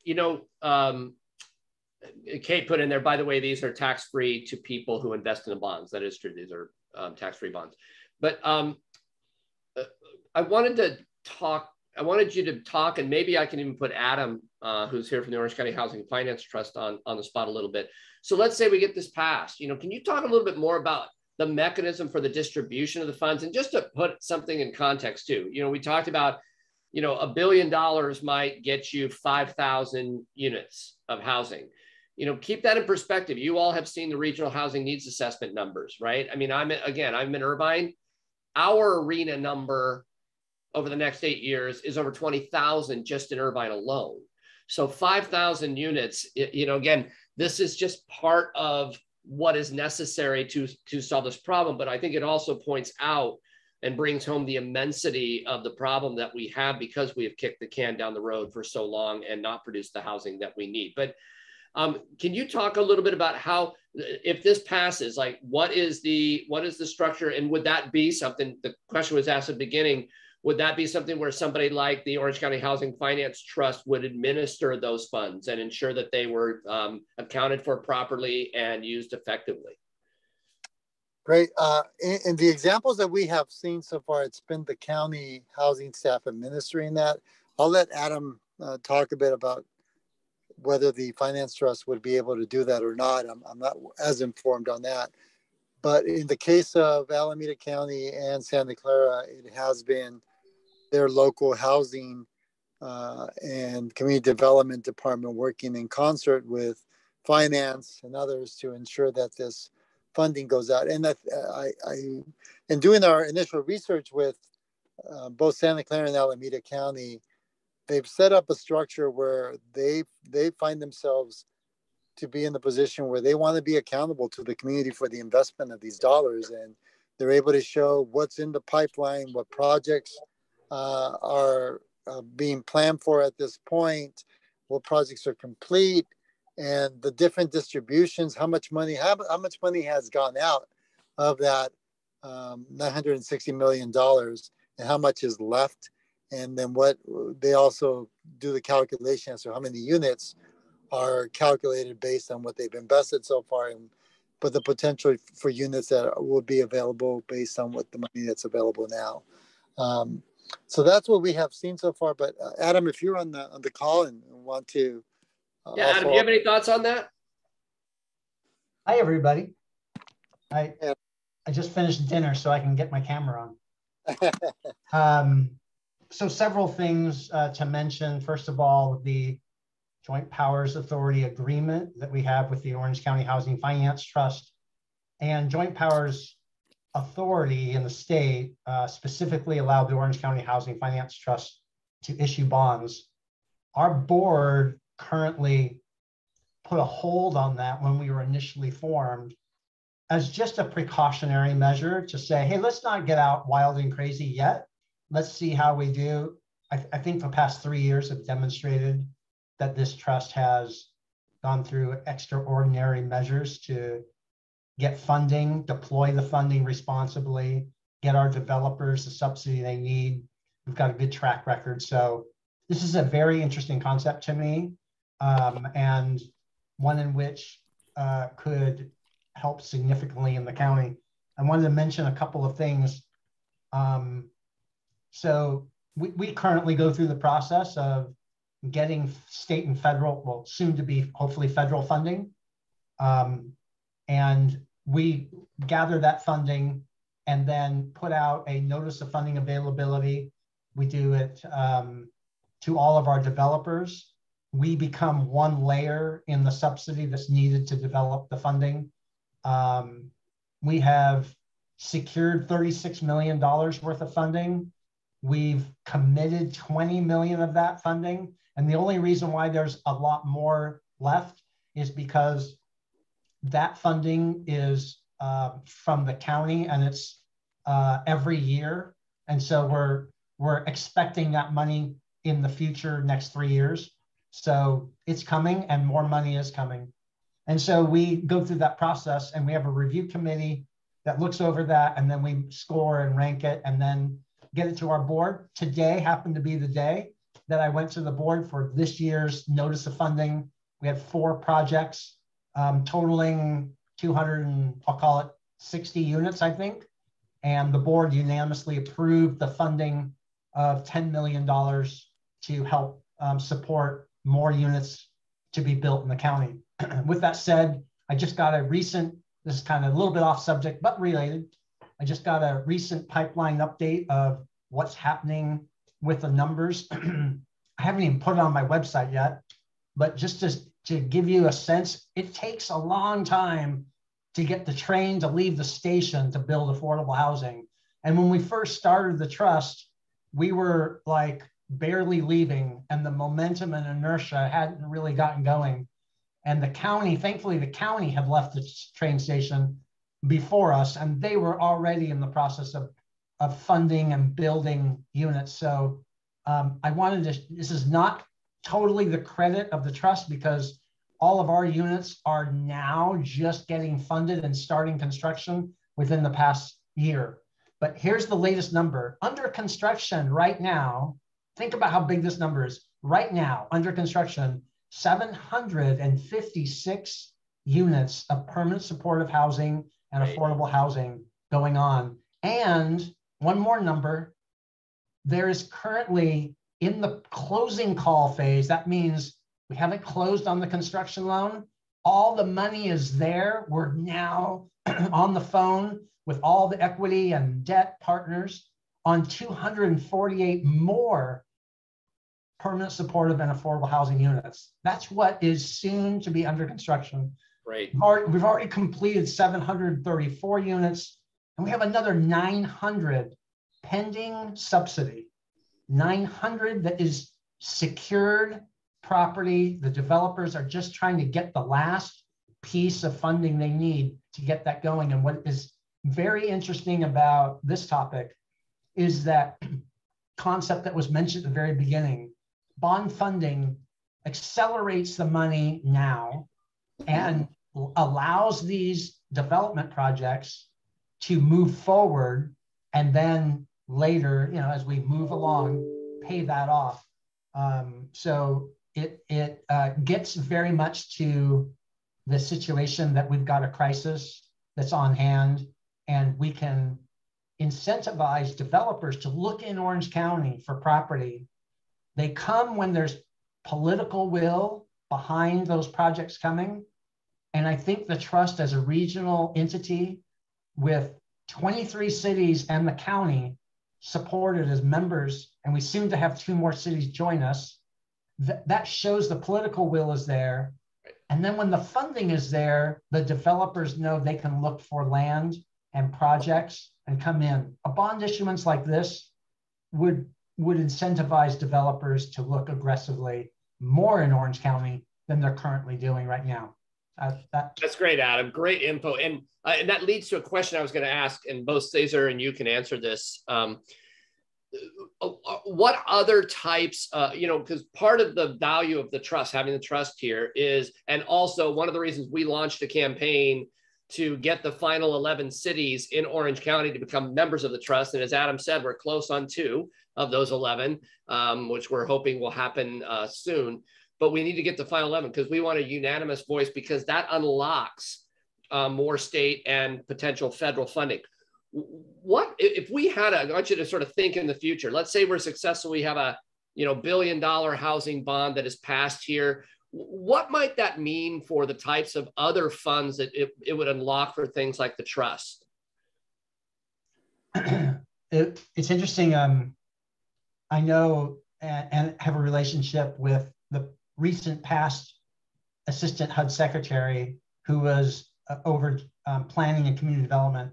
you know, Kate put in there, by the way, these are tax-free to people who invest in the bonds. That is true. These are tax-free bonds. But I wanted you to talk, and maybe I can even put Adam, who's here from the Orange County Housing Finance Trust, on the spot a little bit. So let's say we get this passed. You know, can you talk a little bit more about the mechanism for the distribution of the funds? And just to put something in context too, you know, we talked about, you know, $1 billion might get you 5,000 units of housing. You know, keep that in perspective. You all have seen the regional housing needs assessment numbers, right? I mean, I'm in Irvine. Our arena number over the next 8 years is over 20,000 just in Irvine alone. So 5,000 units, you know, again, this is just part of what is necessary to solve this problem. But I think it also points out and brings home the immensity of the problem that we have because we have kicked the can down the road for so long and not produced the housing that we need. But can you talk a little bit about how, if this passes, like what is the structure, and would that be something, the question was asked at the beginning, would that be something where somebody like the Orange County Housing Finance Trust would administer those funds and ensure that they were accounted for properly and used effectively? Great. In the examples that we have seen so far, it's been the county housing staff administering that. I'll let Adam talk a bit about whether the finance trust would be able to do that or not. I'm not as informed on that. But in the case of Alameda County and Santa Clara, it has been their local housing and community development department working in concert with finance and others to ensure that this funding goes out. And that in doing our initial research with both Santa Clara and Alameda County, they've set up a structure where they find themselves to be in the position where they want to be accountable to the community for the investment of these dollars. And they're able to show what's in the pipeline, what projects are being planned for at this point, what projects are complete, and the different distributions, how much money has gone out of that $960 million and how much is left. And then what they also do the calculation as to how many units are calculated based on what they've invested so far, but the potential for units that will be available based on what the money that's available now. So that's what we have seen so far. But Adam, if you're on the call and want to, Adam, do you have any thoughts on that? Hi, everybody. I just finished dinner, so I can get my camera on. So several things to mention. First of all, the Joint Powers Authority agreement that we have with the Orange County Housing Finance Trust, and Joint Powers Authority in the state specifically allowed the Orange County Housing Finance Trust to issue bonds. Our board currently put a hold on that when we were initially formed as just a precautionary measure to say, hey, let's not get out wild and crazy yet. Let's see how we do. I think the past 3 years have demonstrated that this trust has gone through extraordinary measures to get funding, deploy the funding responsibly, get our developers the subsidy they need. We've got a good track record. So this is a very interesting concept to me, and one in which could help significantly in the county. I wanted to mention a couple of things. So we currently go through the process of getting state and federal, well, soon to be hopefully federal funding. And we gather that funding and then put out a notice of funding availability. We do it to all of our developers. We become one layer in the subsidy that's needed to develop the funding. We have secured $36 million worth of funding. We've committed 20 million of that funding. And the only reason why there's a lot more left is because that funding is from the county, and it's every year. And so we're expecting that money in the future, next 3 years. So it's coming, and more money is coming. And so we go through that process, and we have a review committee that looks over that, and then we score and rank it and then get it to our board. Today happened to be the day that I went to the board for this year's notice of funding. We had 4 projects totaling 200 and I'll call it 60 units, I think. And the board unanimously approved the funding of $10 million to help support more units to be built in the county. With that said, I just got a recent, this is kind of a little bit off subject, but related. I just got a recent pipeline update of what's happening with the numbers. I haven't even put it on my website yet, but just to give you a sense, it takes a long time to get the train to leave the station to build affordable housing. And when we first started the trust, we were like barely leaving, and the momentum and inertia hadn't really gotten going. And the county, thankfully, the county had left the train station before us, and they were already in the process of funding and building units. So I wanted to, this is not totally the credit of the trust, because all of our units are now just getting funded and starting construction within the past year. But here's the latest number. Under construction right now, think about how big this number is. Right now, under construction, 756 units of permanent supportive housing and affordable housing going on. And one more number, there is currently in the closing call phase, that means we haven't closed on the construction loan. All the money is there. We're now on the phone with all the equity and debt partners on 248 more permanent supportive and affordable housing units. That's what is soon to be under construction. Right. We've already completed 734 units, and we have another 900 pending subsidy. 900 that is secured property. The developers are just trying to get the last piece of funding they need to get that going. And what is very interesting about this topic is that concept that was mentioned at the very beginning. Bond funding accelerates the money now and allows these development projects to move forward, and then later, as we move along, pay that off. So it gets very much to the situation that we've got a crisis that's on hand, and we can incentivize developers to look in Orange County for property. They come when there's political will behind those projects coming. And I think the trust, as a regional entity with 23 cities and the county supported as members, and we seem to have 2 more cities join us, that shows the political will is there. And then when the funding is there, the developers know they can look for land and projects and come in. A bond issuance like this would incentivize developers to look aggressively more in Orange County than they're currently doing right now. That's great, Adam. Great info. And that leads to a question I was going to ask, and both Cesar and you can answer this. What other types, because part of the value of the trust, having the trust here is, and also one of the reasons we launched a campaign to get the final 11 cities in Orange County to become members of the trust. And as Adam said, we're close on 2 of those 11, which we're hoping will happen soon. But we need to get the final 11 because we want a unanimous voice, because that unlocks more state and potential federal funding. What if we had I want you to sort of think in the future. Let's say we're successful. We have a $1 billion housing bond that is passed here. What might that mean for the types of other funds that it would unlock for things like the trust? It's interesting. I know and have a relationship with the recent past Assistant HUD Secretary who was over planning and community development.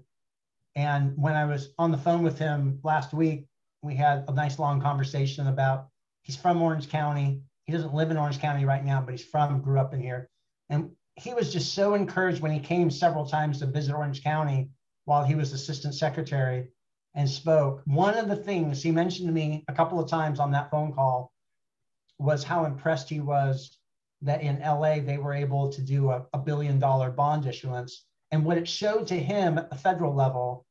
And when I was on the phone with him last week, we had a nice long conversation about, he's from Orange County. He doesn't live in Orange County right now, but he's grew up in here. And he was just so encouraged when he came several times to visit Orange County while he was Assistant Secretary and spoke. One of the things he mentioned to me a couple of times on that phone call was how impressed he was that in LA, they were able to do a $1 billion bond issuance. And what it showed to him at the federal level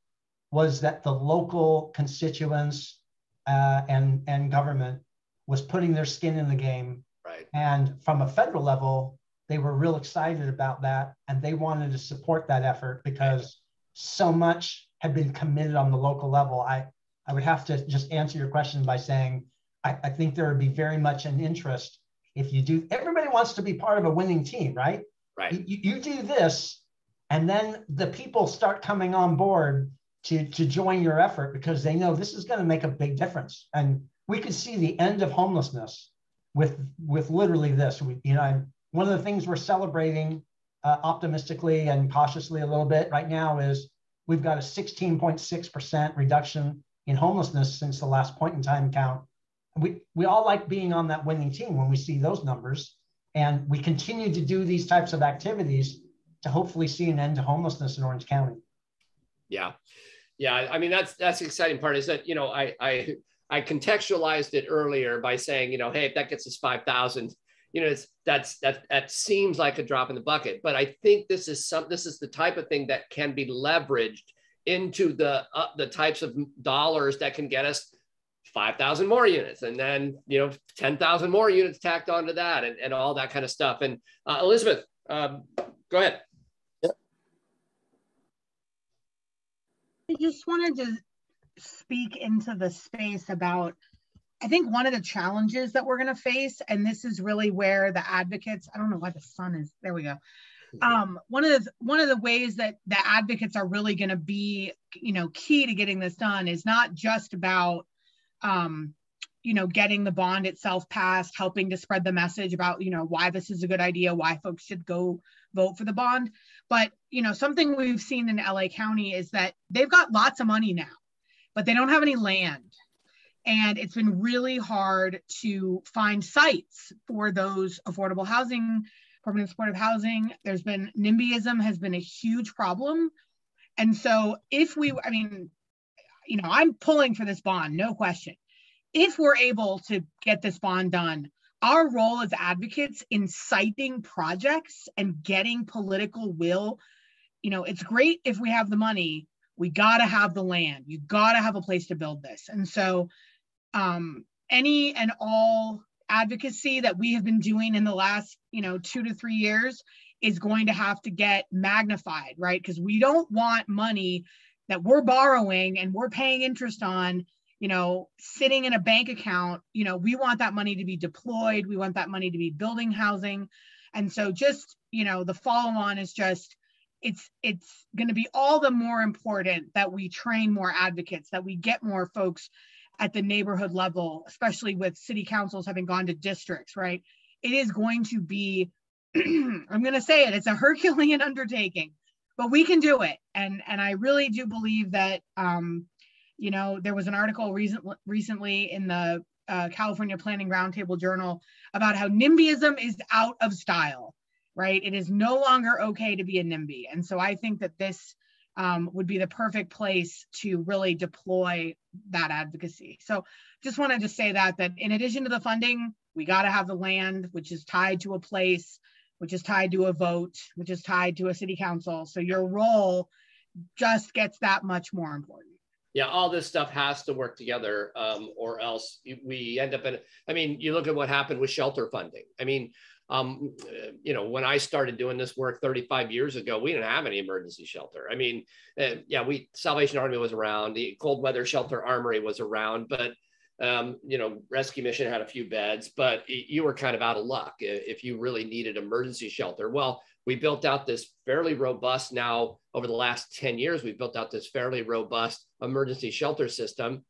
was that the local constituents and government was putting their skin in the game. Right. And from a federal level, they were real excited about that. And they wanted to support that effort because so much had been committed on the local level. I would have to just answer your question by saying, I think there would be very much an interest if you do. Everybody wants to be part of a winning team, right? Right. You do this, and then the people start coming on board to join your effort because they know this is going to make a big difference. And we could see the end of homelessness with literally this. One of the things we're celebrating optimistically and cautiously a little bit right now is we've got a 16.6% reduction in homelessness since the last point in time count. We all like being on that winning team when we see those numbers, and we continue to do these types of activities to hopefully see an end to homelessness in Orange County. Yeah. I mean, that's the exciting part is that, I contextualized it earlier by saying, hey, if that gets us 5,000, that seems like a drop in the bucket. But I think this is the type of thing that can be leveraged into the types of dollars that can get us 5,000 more units, and then 10,000 more units tacked onto that, and all that kind of stuff. And Elizabeth, go ahead. Yeah. I just wanted to speak into the space about, I think one of the challenges that we're going to face, and this is really where the advocates, I don't know why the sun is, there we go. One of the ways that the advocates are really going to be, key to getting this done is not just about, getting the bond itself passed, helping to spread the message about, why this is a good idea, why folks should go vote for the bond. But, something we've seen in LA County is that they've got lots of money now, but they don't have any land. And it's been really hard to find sites for those affordable housing, permanent supportive housing. There's been NIMBYism has been a huge problem. And so I'm pulling for this bond, no question. If we're able to get this bond done, our role as advocates in citing projects and getting political will, it's great if we have the money. We got to have the land. You got to have a place to build this. And so any and all advocacy that we have been doing in the last 2 to 3 years is going to have to get magnified, right? Because we don't want money that we're borrowing and we're paying interest on, sitting in a bank account. We want that money to be deployed. We want that money to be building housing. And so just, the follow on is just, it's going to be all the more important that we train more advocates, that we get more folks at the neighborhood level, especially with city councils having gone to districts, right? It is going to be, I'm going to say it, it's a Herculean undertaking, but we can do it. And I really do believe that, there was an article recently in the California Planning Roundtable Journal about how NIMBYism is out of style, right? It is no longer okay to be a NIMBY. And so I think that this would be the perfect place to really deploy that advocacy. So just wanted to say that in addition to the funding, we got to have the land, which is tied to a place, which is tied to a vote, which is tied to a city council. So your role just gets that much more important. Yeah, all this stuff has to work together, or else we end up you look at what happened with shelter funding. When I started doing this work 35 years ago, we didn't have any emergency shelter. Salvation Army was around, the Cold Weather Shelter Armory was around, but Rescue Mission had a few beds, but you were kind of out of luck if you really needed emergency shelter. Well, we built out this fairly robust, now over the last 10 years, we've built out this fairly robust emergency shelter system.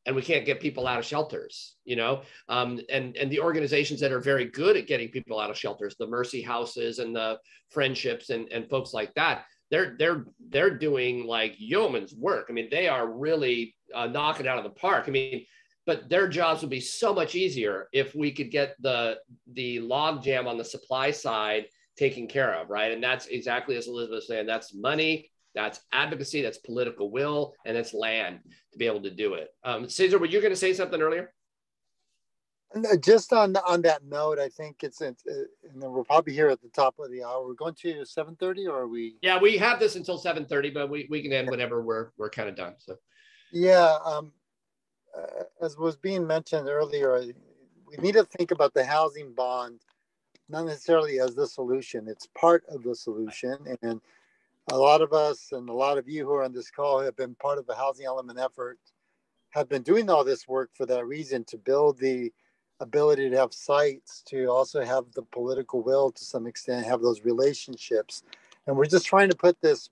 and we can't get people out of shelters, and the organizations that are very good at getting people out of shelters, the Mercy Houses and the Friendships and folks like that, they're doing like yeoman's work. I mean, they are really knocking it out of the park. I mean, but their jobs would be so much easier if we could get the logjam on the supply side taken care of, right? And that's exactly as Elizabeth was saying, that's money, that's advocacy, that's political will, and it's land to be able to do it. Cesar, were you going to say something earlier? Just on that note, I think and then we're probably here at the top of the hour. We're going to 7:30, or are we? Yeah, we have this until 7:30, but we can end whenever we're kind of done. So, yeah, as was being mentioned earlier, we need to think about the housing bond not necessarily as the solution. It's part of the solution, and a lot of us and a lot of you who are on this call have been part of the housing element effort, have been doing all this work for that reason, to build the ability to have sites, to also have the political will to some extent, have those relationships. And we're just trying to put this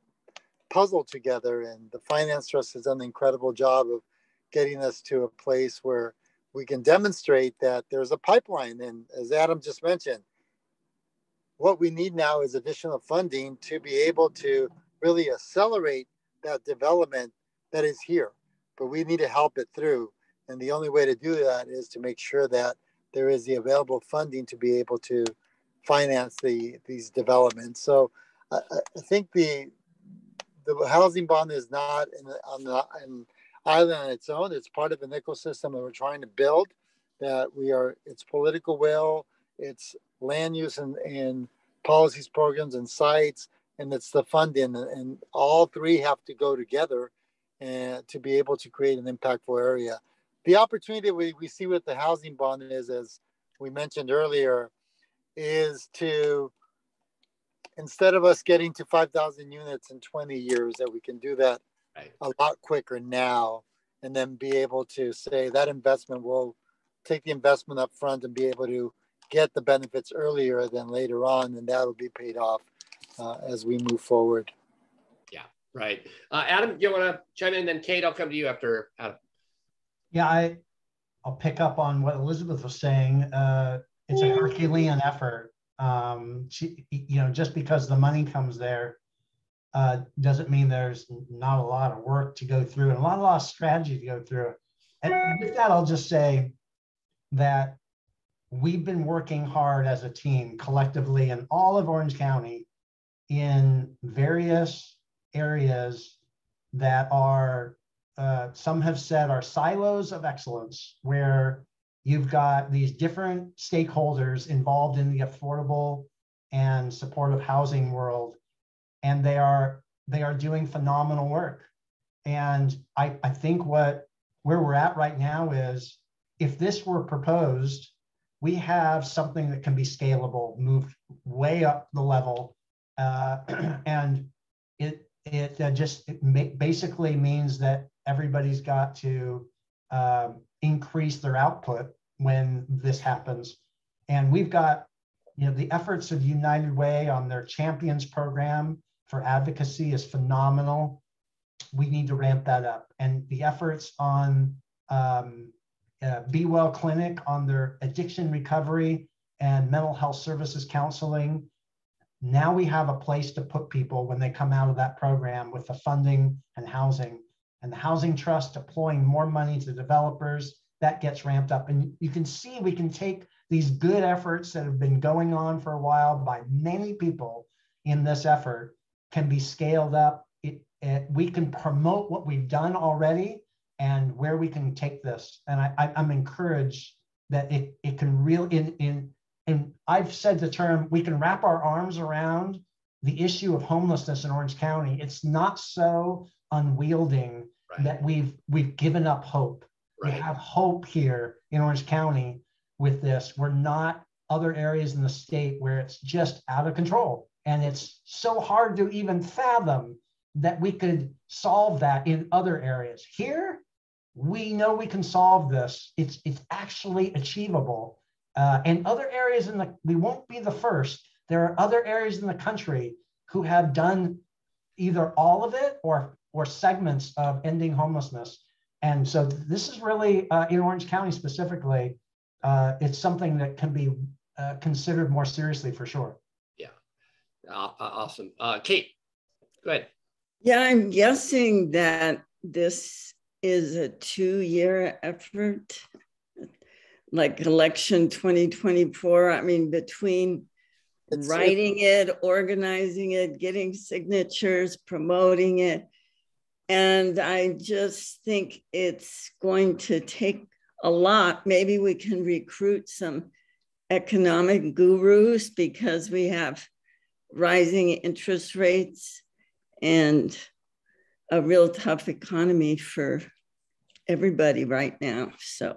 puzzle together, and the Finance Trust has done an incredible job of getting us to a place where we can demonstrate that there's a pipeline. And as Adam just mentioned, what we need now is additional funding to be able to really accelerate that development that is here. But we need to help it through. And the only way to do that is to make sure that there is the available funding to be able to finance these developments. So I think the housing bond is not an island on its own. It's part of an ecosystem that we're trying to build, it's political will, it's land use and policies, programs, and sites, and it's the funding, and all three have to go together and to be able to create an impactful area. The opportunity we see with the housing bond is, as we mentioned earlier, is to, instead of us getting to 5,000 units in 20 years, that we can do that a lot quicker now, and then be able to say that investment will take the investment up front and be able to get the benefits earlier than later on, and that'll be paid off as we move forward. Yeah, right. Adam, you want to chime in? Then Kate, I'll come to you after Adam. Yeah, I'll pick up on what Elizabeth was saying. It's a Herculean effort. Just because the money comes there doesn't mean there's not a lot of work to go through and a lot of strategy to go through. And with that, I'll just say that we've been working hard as a team collectively in all of Orange County in various areas that are, some have said, are silos of excellence, where you've got these different stakeholders involved in the affordable and supportive housing world, and they are doing phenomenal work. And I think where we're at right now is, if this were proposed, we have something that can be scalable, moved way up the level, and it basically means that everybody's got to increase their output when this happens. And we've got, the efforts of United Way on their Champions program for advocacy is phenomenal. We need to ramp that up. And the efforts on Be Well Clinic on their addiction recovery and mental health services counseling. Now we have a place to put people when they come out of that program with the funding and housing. And the Housing Trust deploying more money to developers, that gets ramped up. And you can see we can take these good efforts that have been going on for a while by many people in this effort, can be scaled up. We can promote what we've done already and where we can take this. And I'm encouraged that it can really, and I've said the term, we can wrap our arms around the issue of homelessness in Orange County. It's not so unwielding that we've given up hope. We have hope here in Orange County with this. We're not other areas in the state where it's just out of control. And it's so hard to even fathom that we could solve that in other areas. Here, we know we can solve this. It's actually achievable. And other areas we won't be the first. There are other areas in the country who have done either all of it or segments of ending homelessness. And so this is really, in Orange County specifically, it's something that can be considered more seriously for sure. Yeah, awesome. Kate, go ahead. Yeah, I'm guessing that this is a 2-year effort, like election 2024. I mean, between writing it, organizing it, getting signatures, promoting it. And I just think it's going to take a lot. Maybe we can recruit some economic gurus because we have rising interest rates and a real tough economy for everybody right now. So,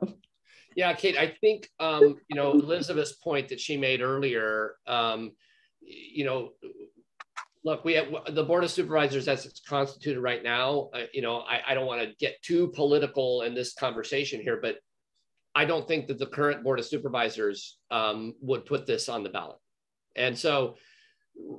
yeah, Kate, I think, you know, Elizabeth's point that she made earlier, you know, look, we have the Board of Supervisors as it's constituted right now. You know, I don't want to get too political in this conversation here, but I don't think that the current Board of Supervisors would put this on the ballot. And so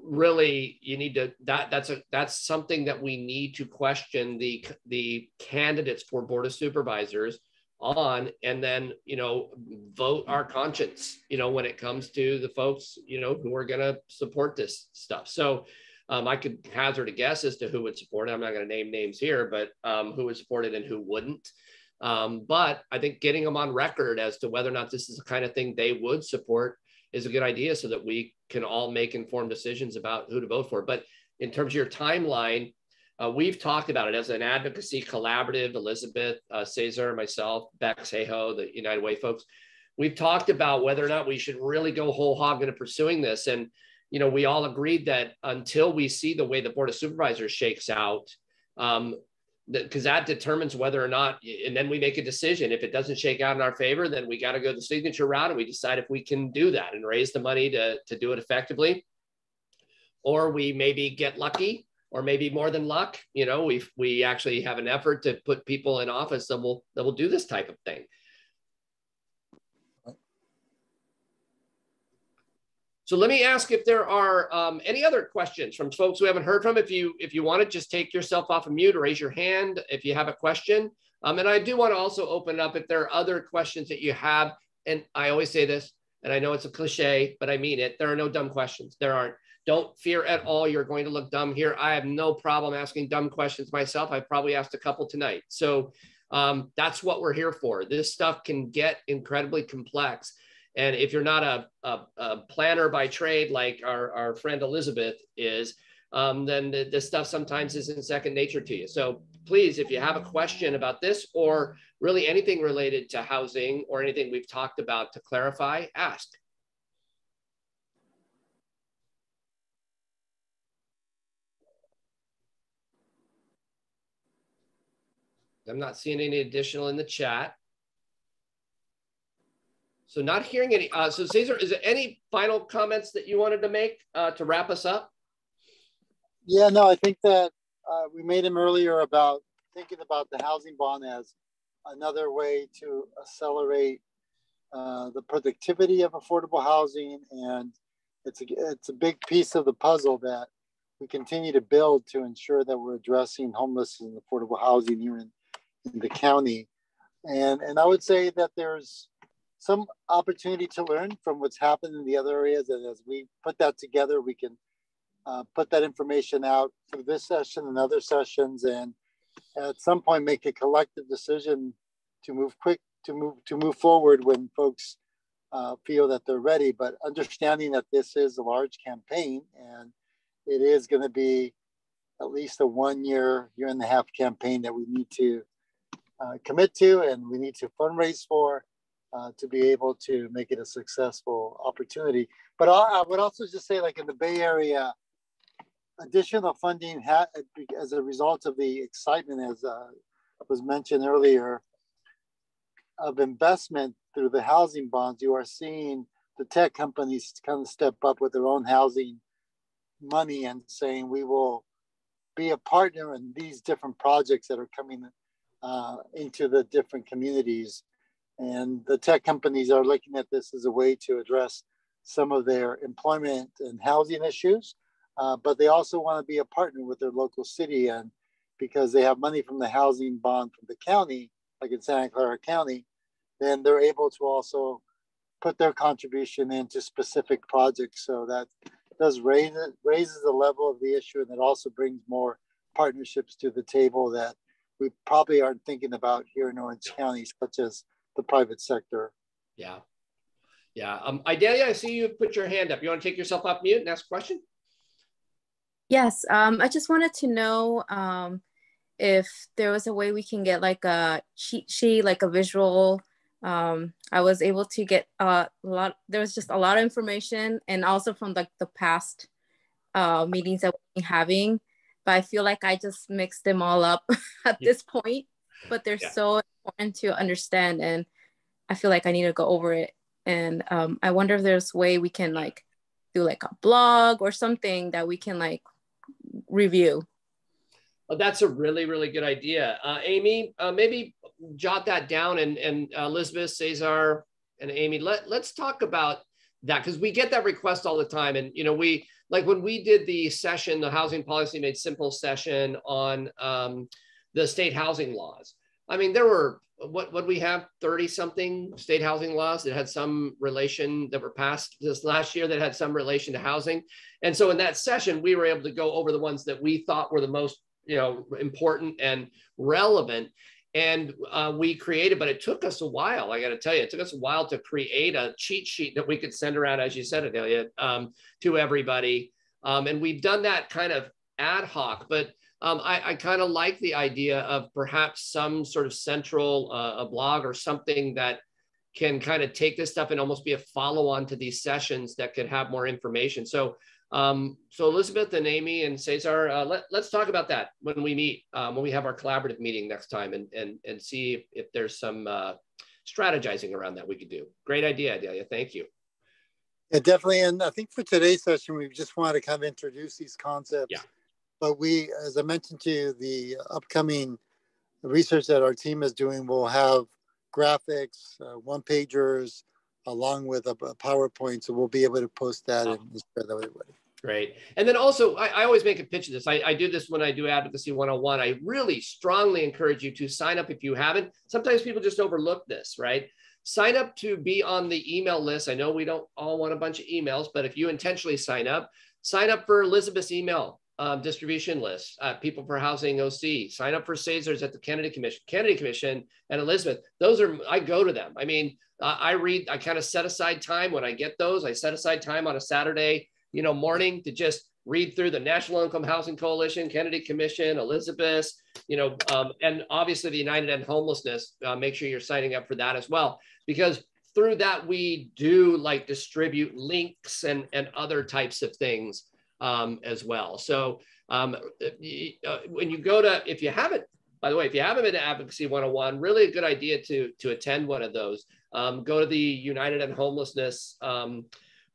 really you need to, that's something that we need to question the candidates for Board of Supervisors on, and then, you know, vote our conscience, you know, when it comes to the folks, you know, who are going to support this stuff. So I could hazard a guess as to who would support it. I'm not going to name names here, but who would support it and who wouldn't. But I think getting them on record as to whether or not this is the kind of thing they would support is a good idea, so that we can all make informed decisions about who to vote for. But in terms of your timeline, we've talked about it as an advocacy collaborative. Elizabeth, Cesar, myself, Bex Hayhoe, the United Way folks, we've talked about whether or not we should really go whole hog into pursuing this. And, you know, we all agreed that until we see the way the Board of Supervisors shakes out, because that determines whether or not, and then we make a decision. If it doesn't shake out in our favor, then we got to go the signature route, and we decide if we can do that and raise the money to do it effectively. Or we maybe get lucky, or maybe more than luck. You know, we actually have an effort to put people in office that will do this type of thing. So let me ask if there are any other questions from folks who haven't heard from. If you want to just take yourself off of mute or raise your hand if you have a question. And I do want to also open up if there are other questions that you have. And I always say this, and I know it's a cliche, but I mean it. There are no dumb questions. There aren't. Don't fear at all you're going to look dumb here. I have no problem asking dumb questions myself. I've probably asked a couple tonight. So that's what we're here for. This stuff can get incredibly complex. And if you're not a planner by trade like our friend Elizabeth is, then this stuff sometimes isn't second nature to you. So please, if you have a question about this or really anything related to housing or anything we've talked about to clarify, ask. I'm not seeing any additional in the chat. So not hearing any, so Cesar, is there any final comments that you wanted to make to wrap us up? Yeah, no, I think that we made him earlier about thinking about the housing bond as another way to accelerate the productivity of affordable housing. And it's a big piece of the puzzle that we continue to build to ensure that we're addressing homelessness and affordable housing here in the county. And I would say that there's some opportunity to learn from what's happened in the other areas. And as we put that together, we can put that information out through this session and other sessions, and at some point make a collective decision to move forward when folks feel that they're ready. But understanding that this is a large campaign, and it is going to be at least a 1 year, year and a half campaign that we need to commit to, and we need to fundraise for to be able to make it a successful opportunity. But I would also just say, like in the Bay Area, additional funding as a result of the excitement, as was mentioned earlier, of investment through the housing bonds. You are seeing the tech companies kind of step up with their own housing money and saying, we will be a partner in these different projects that are coming into the different communities. And the tech companies are looking at this as a way to address some of their employment and housing issues. But they also want to be a partner with their local city, and because they have money from the housing bond from the county, like in Santa Clara County, then they're able to also put their contribution into specific projects. So that does raises the level of the issue, and it also brings more partnerships to the table that we probably aren't thinking about here in Orange County, such as the private sector. Yeah. Yeah. Idalia, I see you put your hand up. You want to take yourself off mute and ask a question? Yes. I just wanted to know if there was a way we can get like a cheat sheet, like a visual. I was able to get there was just a lot of information, and also from like the past meetings that we've been having, but I feel like I just mixed them all up at this point, but they're so important to understand, and I feel like I need to go over it. And I wonder if there's a way we can like do like a blog or something that we can like review. Well, that's a really, really good idea. Amy, maybe jot that down, and Elizabeth, Cesar, and Amy, let's talk about that, because we get that request all the time. And, you know, we, like when we did the session, the Housing Policy Made Simple session on the state housing laws. I mean, there were, what we have, 30 something state housing laws that had some relation, that were passed this last year that had some relation to housing. And so in that session, we were able to go over the ones that we thought were the most, you know, important and relevant. And we created, but it took us a while. I got to tell you, it took us a while to create a cheat sheet that we could send around, as you said, Adelia, to everybody. And we've done that kind of ad hoc, but I kind of like the idea of perhaps some sort of central a blog or something that can kind of take this stuff and almost be a follow-on to these sessions that could have more information. So so Elizabeth and Amy and Cesar, let's talk about that when we meet, when we have our collaborative meeting next time, and see if there's some strategizing around that we could do. Great idea, Adelia. Thank you. Yeah, definitely. And I think for today's session, we just wanted to kind of introduce these concepts. Yeah. But we, as I mentioned to you, the upcoming research that our team is doing will have graphics, one-pagers, along with a PowerPoint. So we'll be able to post that and share that with everybody. Great. And then also, I always make a pitch of this. I do this when I do Advocacy 101. I really strongly encourage you to sign up if you haven't. Sometimes people just overlook this, right? Sign up to be on the email list. I know we don't all want a bunch of emails, but if you intentionally sign up for Elizabeth's email distribution list, People for Housing OC. Sign up for Cesar's at the Kennedy Commission, and Elizabeth. Those are, I go to them. I mean, I kind of set aside time when I get those. I set aside time on a Saturday, you know, morning to just read through the National Income Housing Coalition, Kennedy Commission, Elizabeth's, you know, and obviously the United End Homelessness. Make sure you're signing up for that as well, because through that we do like distribute links and other types of things as well. So when you go to, if you haven't, by the way, if you haven't been to Advocacy 101, really a good idea to attend one of those. Go to the United End Homelessness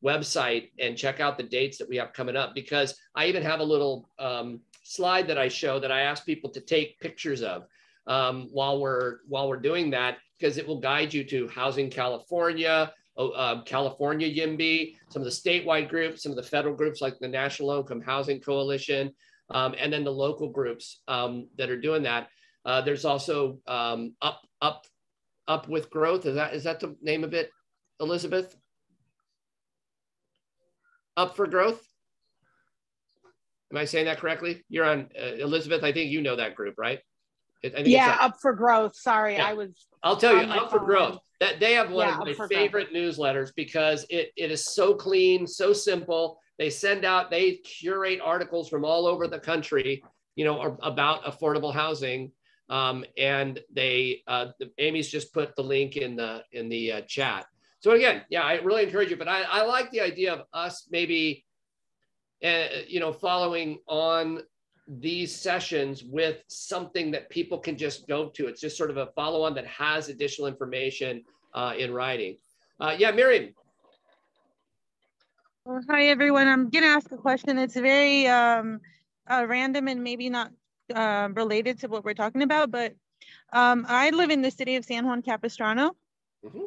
website and check out the dates that we have coming up, because I even have a little slide that I show that I ask people to take pictures of while we're doing that, because it will guide you to Housing California, California YIMBY, some of the statewide groups, some of the federal groups like the National Income Housing Coalition, and then the local groups that are doing that. There's also Up with Growth. Is that the name of it, Elizabeth? Up for Growth? Am I saying that correctly? You're on, Elizabeth, I think you know that group, right? I think yeah, Up for Growth. Sorry, yeah. I'll tell you, Up for Growth. That they have one of my favorite newsletters, because it is so clean, so simple. They send out, they curate articles from all over the country, you know, about affordable housing. And they, Amy's just put the link in the chat. So again, yeah, I really encourage you, but I like the idea of us maybe, you know, following on these sessions with something that people can just go to. It's just sort of a follow-on that has additional information in writing. Yeah, Miriam. Well, hi, everyone. I'm going to ask a question. It's very random and maybe not related to what we're talking about, but I live in the city of San Juan Capistrano. Mm-hmm.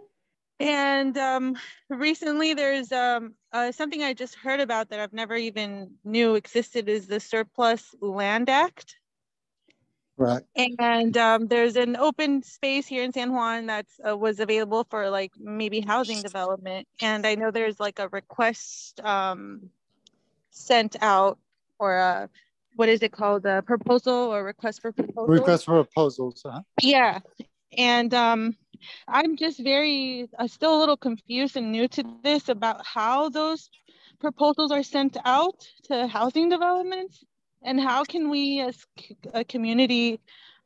And recently there's something I just heard about that I've never even knew existed, is the Surplus Land Act. Right. And there's an open space here in San Juan that was available for like maybe housing development. And I know there's like a request sent out, or a, what is it called? A proposal or request for proposal? Request for proposals, huh? Yeah. And I'm just still a little confused and new to this about how those proposals are sent out to housing developments, and how can we as a community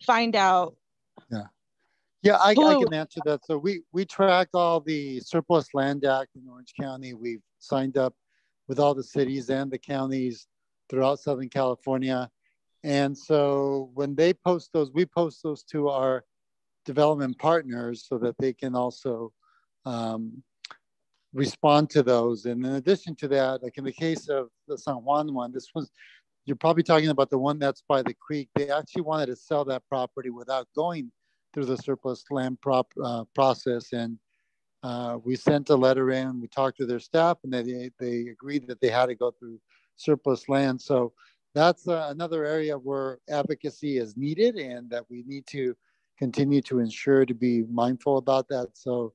find out? Yeah, I can answer that. So we track all the Surplus Land Act in Orange County. We've signed up with all the cities and the counties throughout Southern California. And so when they post those, we post those to our development partners so that they can also respond to those. And in addition to that, like in the case of the San Juan one, this was, you're probably talking about the one that's by the creek. They actually wanted to sell that property without going through the surplus land process. And we sent a letter in, we talked to their staff, and they agreed that they had to go through surplus land. So that's another area where advocacy is needed, and that we need to continue to ensure to be mindful about that. So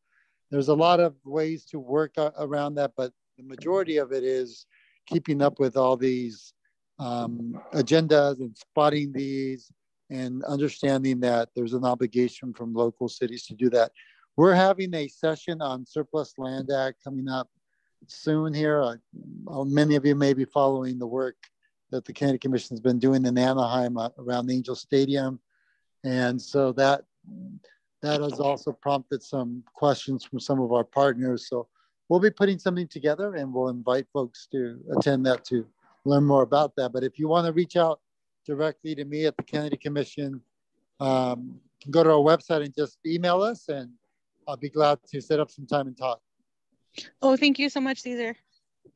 there's a lot of ways to work around that, but the majority of it is keeping up with all these agendas and spotting these and understanding that there's an obligation from local cities to do that. We're having a session on Surplus Land Act coming up soon here. Many of you may be following the work that the County Commission has been doing in Anaheim around Angel Stadium. And so that has also prompted some questions from some of our partners. So we'll be putting something together, and we'll invite folks to attend that to learn more about that. But if you want to reach out directly to me at the County Commission, go to our website and just email us, and I'll be glad to set up some time and talk. Oh, thank you so much, Cesar.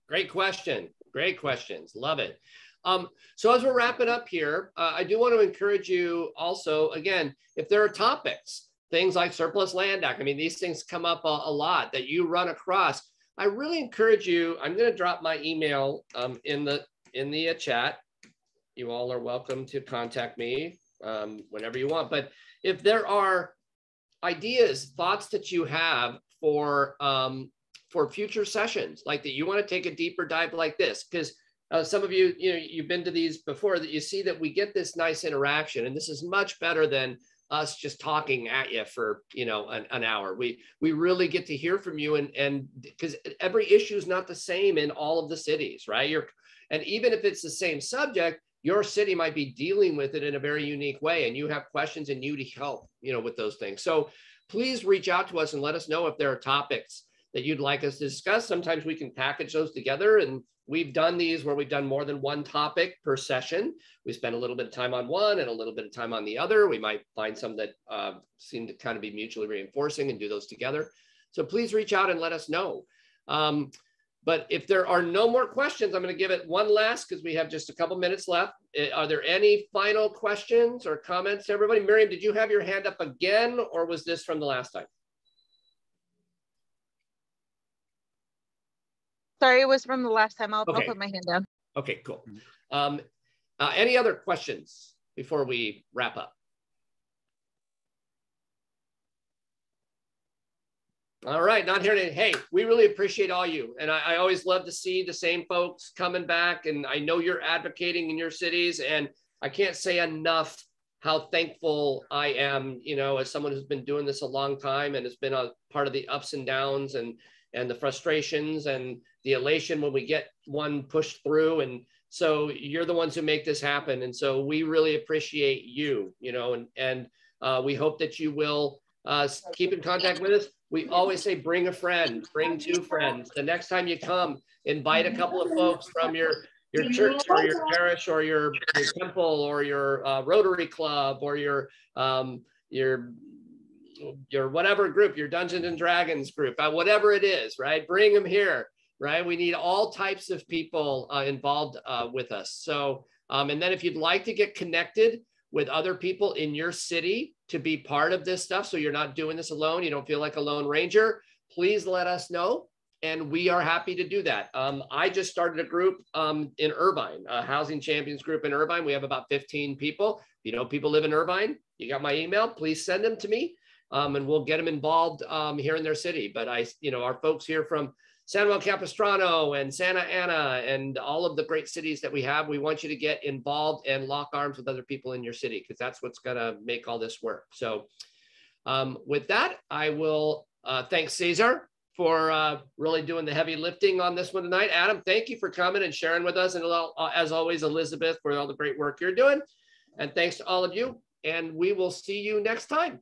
Great question. Great questions. Love it. So as we're wrapping up here, I do want to encourage you also, again, if there are topics, things like Surplus Land Act, I mean, these things come up a lot that you run across. I really encourage you, I'm going to drop my email in the chat. You all are welcome to contact me whenever you want. But if there are ideas, thoughts that you have for future sessions, like that you want to take a deeper dive like this, because some of you, you've been to these before, that you see that we get this nice interaction, and this is much better than us just talking at you for, an hour. We really get to hear from you, and because every issue is not the same in all of the cities, right? And even if it's the same subject, your city might be dealing with it in a very unique way, and you have questions and you need help, with those things. So please reach out to us and let us know if there are topics that you'd like us to discuss. Sometimes we can package those together, and we've done these where we've done more than one topic per session. We spend a little bit of time on one and a little bit of time on the other. We might find some that seem to kind of be mutually reinforcing and do those together. So please reach out and let us know. But if there are no more questions, I'm going to give it one last, because we have just a couple minutes left. Are there any final questions or comments, everybody? Miriam, did you have your hand up again, or was this from the last time? Sorry, it was from the last time. I'll Okay. put my hand down. Okay, cool. Any other questions before we wrap up? All right, not hearing it. Hey, we really appreciate all you. And I always love to see the same folks coming back. And I know you're advocating in your cities. And I can't say enough how thankful I am, as someone who's been doing this a long time and has been a part of the ups and downs and the frustrations and the elation when we get one pushed through. And so you're the ones who make this happen. And so we really appreciate you, and we hope that you will keep in contact with us. We always say, bring a friend, bring two friends. The next time you come, invite a couple of folks from your church or your parish or your temple or your Rotary Club or your whatever group, your Dungeons and Dragons group, whatever it is, right? Bring them here, right? We need all types of people involved with us. So, and then if you'd like to get connected with other people in your city to be part of this stuff, so you're not doing this alone, you don't feel like a lone ranger, please let us know. and we are happy to do that. I just started a group in Irvine, a housing champions group in Irvine. We have about 15 people. If you know people live in Irvine, you got my email, please send them to me, and we'll get them involved here in their city. But our folks here from San Juan Capistrano and Santa Ana and all of the great cities that we have, we want you to get involved and lock arms with other people in your city, because that's what's gonna make all this work. So with that, I will thank Cesar for really doing the heavy lifting on this one tonight. Adam, thank you for coming and sharing with us. And as always, Elizabeth, for all the great work you're doing. And thanks to all of you. And we will see you next time.